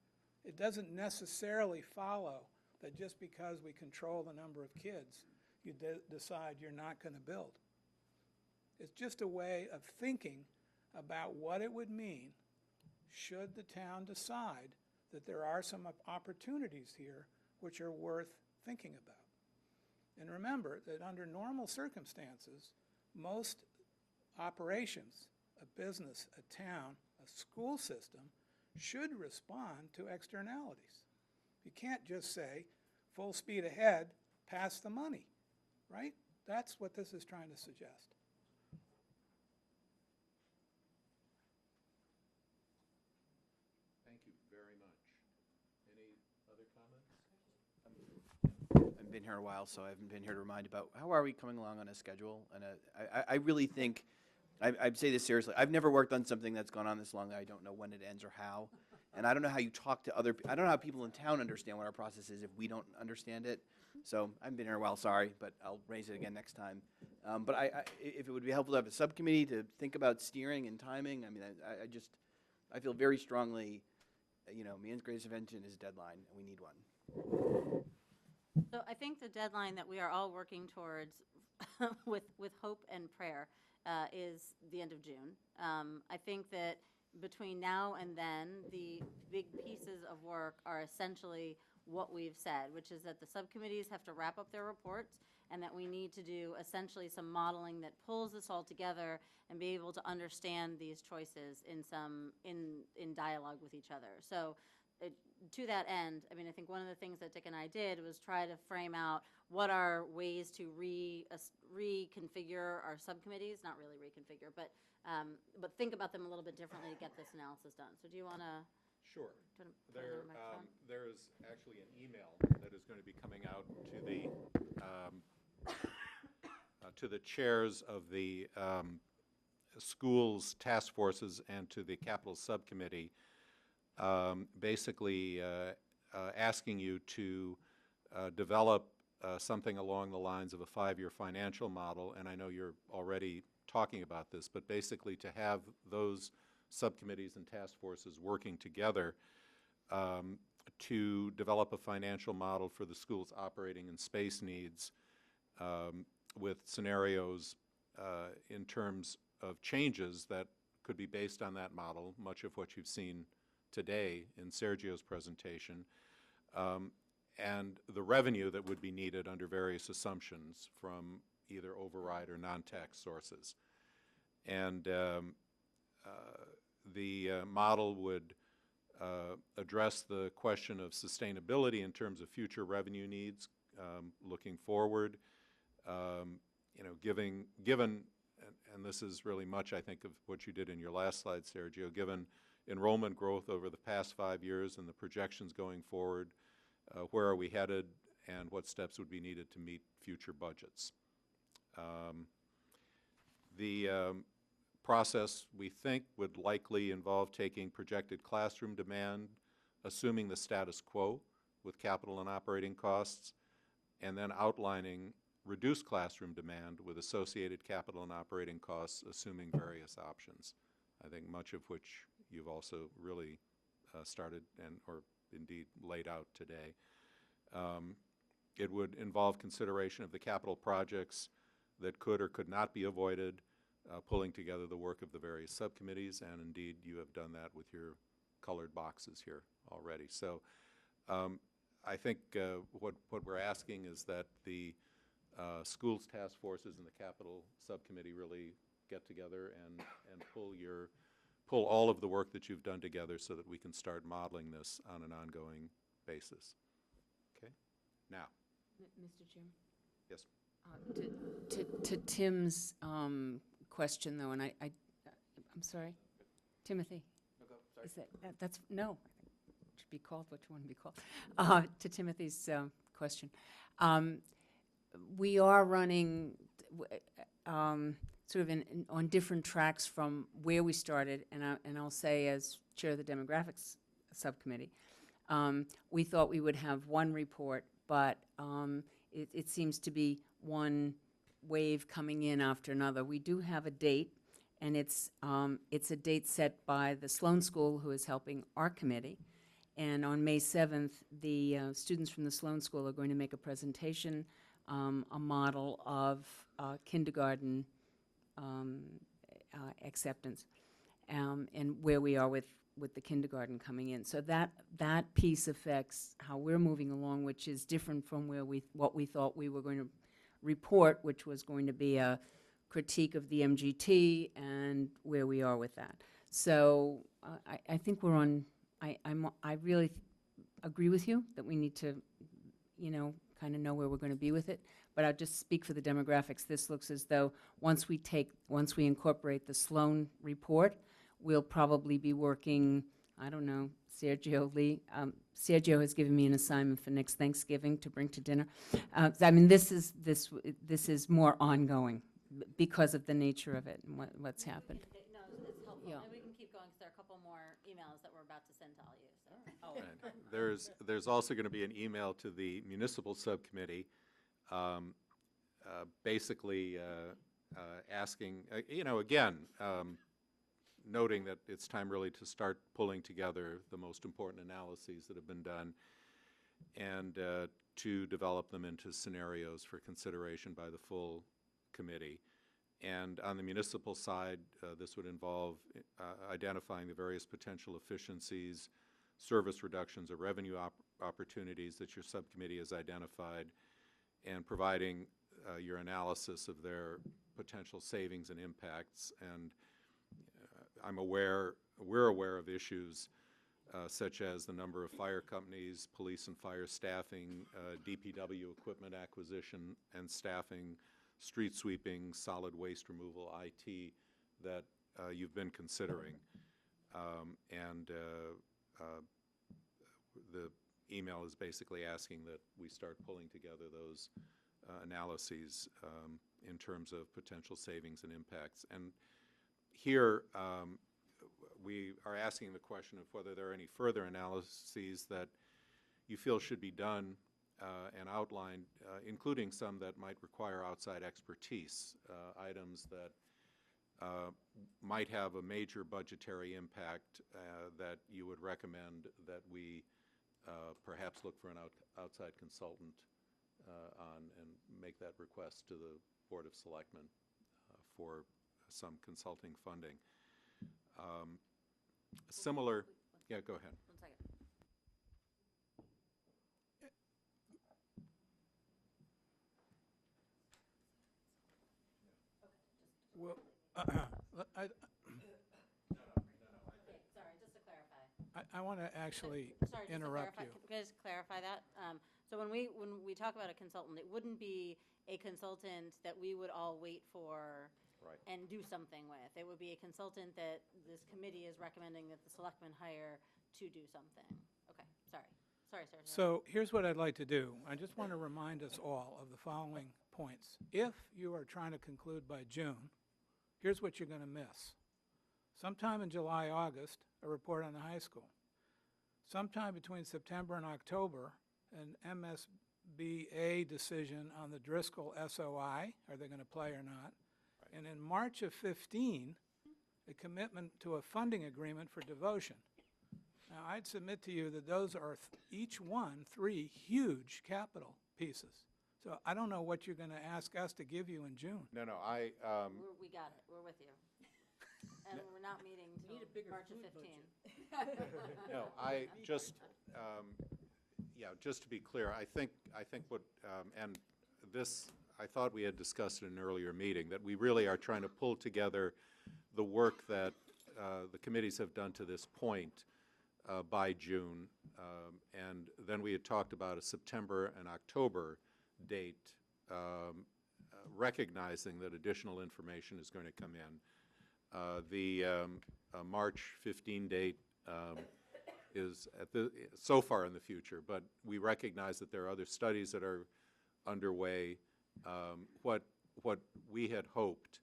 It doesn't necessarily follow that just because we control the number of kids, you decide you're not going to build. It's just a way of thinking about what it would mean should the town decide that there are some opportunities here which are worth thinking about. And remember that under normal circumstances, most operations, a business, a town, a school system, should respond to externalities. You can't just say, full speed ahead, pass the money, right? That's what this is trying to suggest. Thank you very much. Any other comments? I've been here here a while, so I haven't been here to remind about how are we coming along on a schedule. And I really think, I'd say this seriously, I've never worked on something that's gone on this long that I don't know when it ends or how. And I don't know how you talk to other, I don't know how people in town understand what our process is if we don't understand it. So I haven't been here a while, sorry, but I'll raise it again next time. But if it would be helpful to have a subcommittee to think about steering and timing, I mean, I feel very strongly, man's greatest invention is a deadline, and we need one. So I think the deadline that we are all working towards with hope and prayer is the end of June. I think that between now and then, the big pieces of work are essentially what we've said, which is that the subcommittees have to wrap up their reports and that we need to do essentially some modeling that pulls this all together and be able to understand these choices in dialogue with each other. So to that end, I mean, I think one of the things that Dick and I did was try to frame out what are ways to reconfigure our subcommittees, not really reconfigure, but think about them a little bit differently to get this analysis done. So do you want to? Sure. There is actually an email that is going to be coming out to the chairs of the schools task forces and to the capital subcommittee, basically asking you to develop something along the lines of a 5-year financial model. And I know you're already talking about this, but basically to have those subcommittees and task forces working together to develop a financial model for the school's operating and space needs with scenarios in terms of changes that could be based on that model, much of what you've seen today in Sergio's presentation, and the revenue that would be needed under various assumptions from either override or non-tax sources. And the model would address the question of sustainability in terms of future revenue needs looking forward. Given, and this is really much, I think, of what you did in your last slide, Sergio, given enrollment growth over the past 5 years and the projections going forward, where are we headed and what steps would be needed to meet future budgets. The process, we think, would likely involve taking projected classroom demand, assuming the status quo with capital and operating costs, and then outlining reduced classroom demand with associated capital and operating costs, assuming various options. I think much of which you've also really started or indeed laid out today. It would involve consideration of the capital projects that could or could not be avoided, pulling together the work of the various subcommittees, and indeed you have done that with your colored boxes here already. So I think what we're asking is that the schools task forces and the capital subcommittee really get together and pull all of the work that you've done together so that we can start modeling this on an ongoing basis. Okay? Now. Mr. Chairman? Yes. To Tim's question, though, and I'm sorry, Timothy. Sorry. Is that's no? It should be called what you want to be called. To Timothy's question, we are running sort of on different tracks from where we started, and I'll say as chair of the demographics subcommittee, we thought we would have one report, but it seems to be one wave coming in after another. We do have a date, and it's a date set by the Sloan School, who is helping our committee. And on May 7th, the students from the Sloan School are going to make a presentation, a model of kindergarten acceptance, and where we are with the kindergarten coming in. So that piece affects how we're moving along, which is different from what we thought we were going to report, which was going to be a critique of the MGT and where we are with that. So I think we're on. I really agree with you that we need to, kind of know where we're going to be with it. But I'll just speak for the demographics. This looks as though once we incorporate the Sloan report, we'll probably be working I don't know, Sergio Lee. Sergio has given me an assignment for next Thanksgiving to bring to dinner. I mean, this is more ongoing because of the nature of it and what's happened. No, it's helpful. Yeah. Maybe we can keep going, because there are a couple more emails that we're about to send to all you, so. Right. There's also going to be an email to the municipal subcommittee, basically asking, again, noting that it's time really to start pulling together the most important analyses that have been done and to develop them into scenarios for consideration by the full committee. And on the municipal side, this would involve identifying the various potential efficiencies, service reductions, or revenue opportunities that your subcommittee has identified, and providing your analysis of their potential savings and impacts. And we're aware of issues such as the number of fire companies, police and fire staffing, DPW equipment acquisition and staffing, street sweeping, solid waste removal, IT, that you've been considering. The email is basically asking that we start pulling together those analyses in terms of potential savings and impacts. And here, we are asking the question of whether there are any further analyses that you feel should be done and outlined, including some that might require outside expertise, items that might have a major budgetary impact that you would recommend that we perhaps look for an outside consultant on and make that request to the Board of Selectmen for some consulting funding. Similar, yeah, go ahead. 1 second. Well, Sorry, just to clarify. I want to actually Sorry, just to interrupt clarify. you. Can I just clarify that? So when we talk about a consultant, it wouldn't be a consultant that we would all wait for and do something with. It would be a consultant that this committee is recommending that the selectmen hire to do something. Okay, sorry. Sorry, sir. So here's what I'd like to do. I just want to remind us all of the following points. If you are trying to conclude by June, here's what you're going to miss. Sometime in July, August, a report on the high school. Sometime between September and October, an MSBA decision on the Driscoll SOI, are they going to play or not? Right. And in March of 15, a commitment to a funding agreement for devotion. Now, I'd submit to you that those are each one 3 huge capital pieces. So I don't know what you're going to ask us to give you in June. No, We got it. We're with you. And we're not meeting until March of 15. No, I just, just to be clear, I think what, and this, I thought we had discussed in an earlier meeting, that we really are trying to pull together the work that the committees have done to this point by June, and then we had talked about a September and October date, recognizing that additional information is going to come in. The March 15 date is so far in the future, but we recognize that there are other studies that are underway. What we had hoped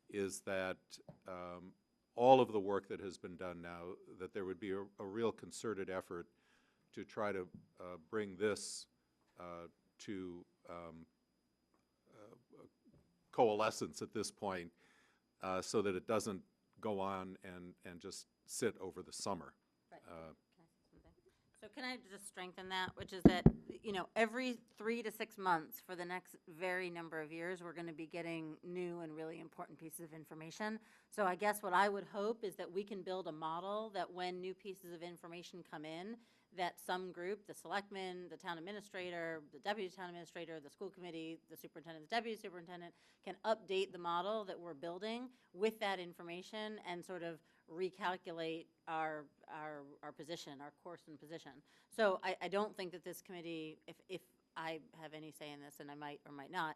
is that all of the work that has been done now, that there would be a real concerted effort to try to bring this to coalescence at this point, so that it doesn't go on and just sit over the summer. Right. Can I say something? So can I just strengthen that, which is that, every 3 to 6 months for the next very number of years, we're going to be getting new and really important pieces of information. So I guess what I would hope is that we can build a model that when new pieces of information come in, that some group, the selectmen, the town administrator, the deputy town administrator, the school committee, the superintendent, the deputy superintendent, can update the model that we're building with that information and sort of recalculate our position, our course and position. So I don't think that this committee, if I have any say in this, and I might or might not,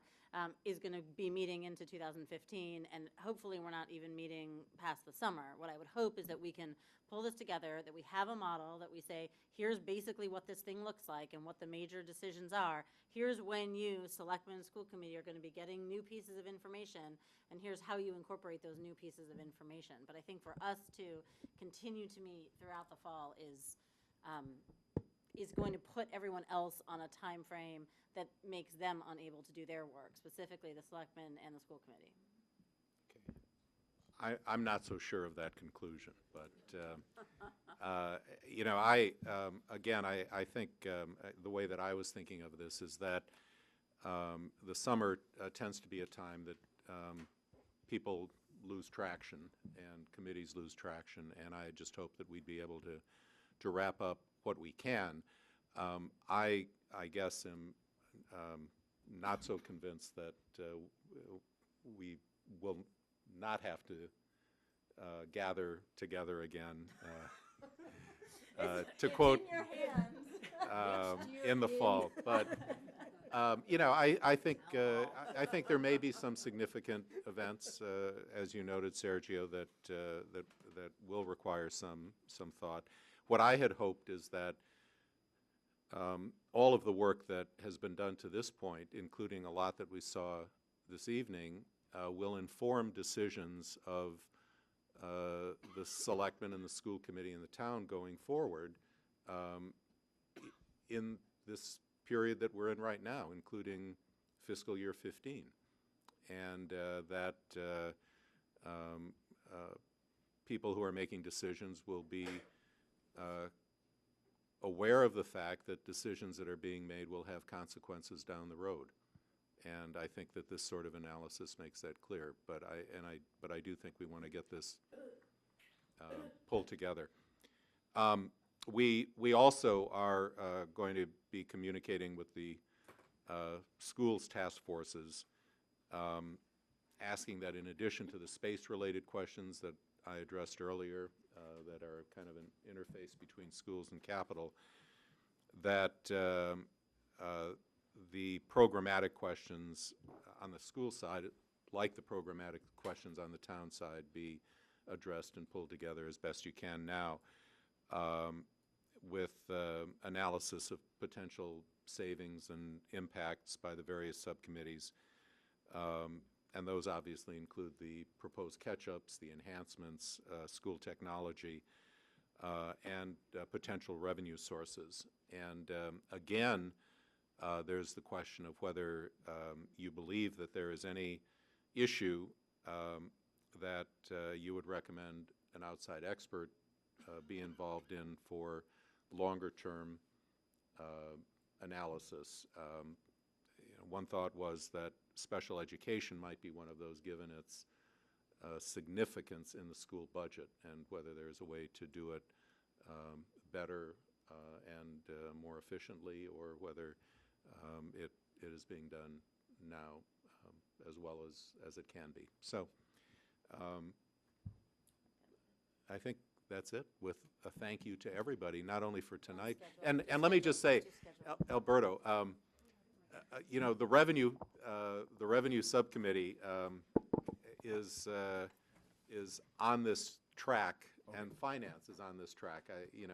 is going to be meeting into 2015, and hopefully we're not even meeting past the summer. What I would hope is that we can pull this together, that we have a model, that we say, here's basically what this thing looks like and what the major decisions are. Here's when you, selectmen and school committee, are going to be getting new pieces of information, and here's how you incorporate those new pieces of information. But I think for us to continue to meet throughout the fall is going to put everyone else on a time frame that makes them unable to do their work, specifically the selectmen and the school committee. I'm not so sure of that conclusion, but, I think the way that I was thinking of this is that the summer tends to be a time that people lose traction and committees lose traction, and I just hope that we'd be able to wrap up what we can. I guess am not so convinced that we will not have to gather together again, to quote, in the fall. But I think there may be some significant events, as you noted, Sergio, that will require some thought. What I had hoped is that all of the work that has been done to this point, including a lot that we saw this evening, will inform decisions of the selectmen and the school committee and the town going forward in this period that we're in right now, including fiscal year 15, and that people who are making decisions will be aware of the fact that decisions that are being made will have consequences down the road. And I think that this sort of analysis makes that clear. But I do think we want to get this pulled together. We also are going to be communicating with the schools task forces, asking that in addition to the space-related questions that I addressed earlier, that are kind of an interface between schools and capital, that the programmatic questions on the school side, like the programmatic questions on the town side, be addressed and pulled together as best you can now, with analysis of potential savings and impacts by the various subcommittees. And those obviously include the proposed catch-ups, the enhancements, school technology, and potential revenue sources. And again, there's the question of whether you believe that there is any issue that you would recommend an outside expert be involved in for longer-term analysis. One thought was that special education might be one of those, given its significance in the school budget, and whether there's a way to do it better and more efficiently, or whether it is being done now as well as it can be. So I think that's it, with a thank you to everybody, not only for tonight. And let me just say, Alberto, the revenue subcommittee is on this track, and finance is on this track. You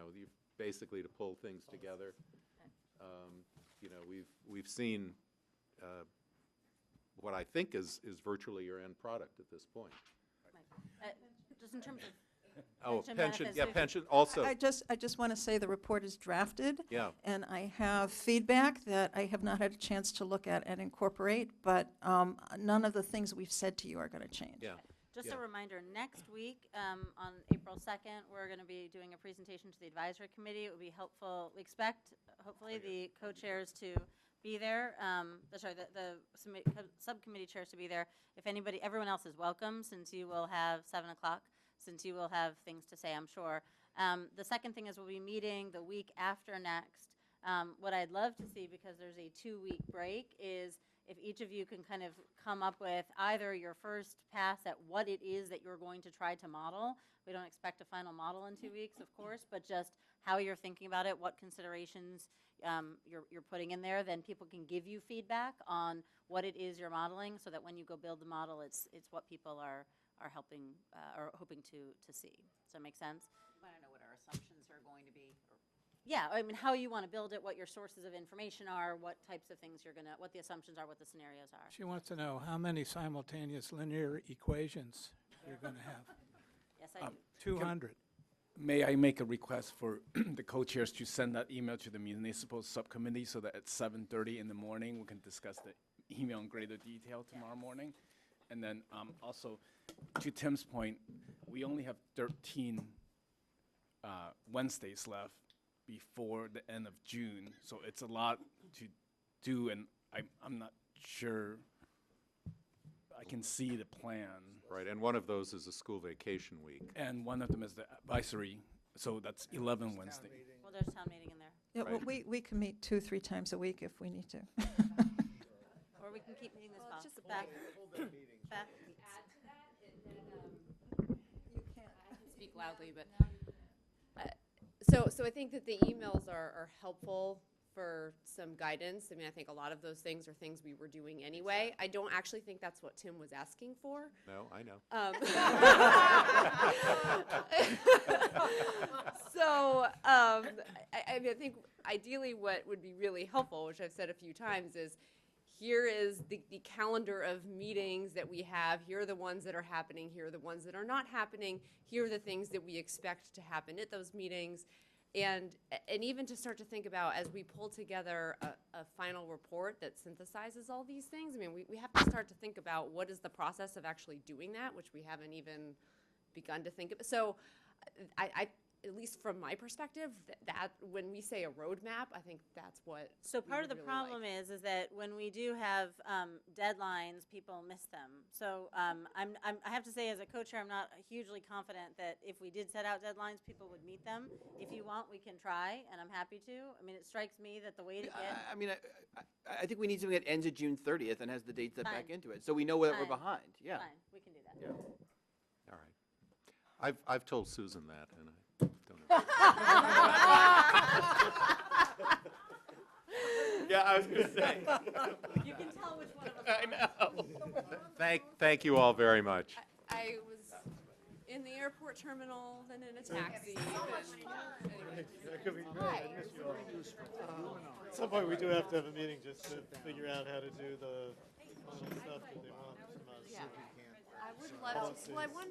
basically to pull things together. We've seen what I think is virtually your end product at this point. Just in terms of pension, yeah, pension also. I just want to say the report is drafted. Yeah. And I have feedback that I have not had a chance to look at and incorporate, but none of the things we've said to you are going to change. Yeah. Just a reminder, next week, on April 2nd, we're going to be doing a presentation to the advisory committee. It would be helpful, we expect, hopefully, the co-chairs to be there, the subcommittee chairs to be there. If anybody, everyone else is welcome, since you will have 7 o'clock, since you will have things to say, I'm sure. The second thing is we'll be meeting the week after next. What I'd love to see, because there's a 2-week break, is if each of you can kind of come up with either your first pass at what it is that you're going to try to model. We don't expect a final model in 2 weeks, of course, but just how you're thinking about it, what considerations you're putting in there, then people can give you feedback on what it is you're modeling, so that when you go build the model, it's what people are helping, or hoping to see. Does that make sense? We want to know what our assumptions are going to be. Yeah, I mean, how you want to build it, what your sources of information are, what types of things you're gonna, what the assumptions are, what the scenarios are. She wants to know how many simultaneous linear equations you're going to have. Yes, I do. 200. May I make a request for the co-chairs to send that email to the municipal subcommittee so that at 7:30 in the morning, we can discuss the email in greater detail tomorrow morning? And then also, to Tim's point, we only have 13 Wednesdays left before the end of June, so it's a lot to do, and I'm not sure I can see the plan. Right, and one of those is a school vacation week. And one of them is the advisory, so that's 11 Wednesday. Well, there's town meeting in there. Yeah, well, we can meet 2-3 times a week if we need to. Or we can keep meeting this fall. just a Beth. Beth. Add to that, I can speak loudly, but, so I think that the emails are helpful for some guidance. I mean, I think a lot of those things are things we were doing anyway. I don't actually think that's what Tim was asking for. No, I know. So, I mean, I think ideally what would be really helpful, which I've said a few times, is here is the calendar of meetings that we have. Here are the ones that are happening. Here are the ones that are not happening. Here are the things that we expect to happen at those meetings. And even to start to think about, as we pull together a final report that synthesizes all these things, I mean, we have to start to think about what is the process of actually doing that, which we haven't even begun to think of. So I at least from my perspective, that when we say a roadmap, I think that's what. So part of the problem is that when we do have deadlines, people miss them. So I have to say, as a co-chair, I'm not hugely confident that if we did set out deadlines, people would meet them. If you want, we can try, and I'm happy to. I mean, it strikes me that the way to get. I mean, I think we need something that ends at June 30th and has the dates set back Fine. into it, so we know that we're Fine. behind. Yeah. Fine, we can do that. Yeah. All right. I've told Susan that, and I don't know. Yeah, I was going to say. You can tell which one of us. I know. Thank you all very much. I was in the airport terminal, then in a taxi. That could be great. I miss you all. At some point, we do have to have a meeting just to figure out how to do the final stuff that they want from us. Yeah. I would love to, well, I want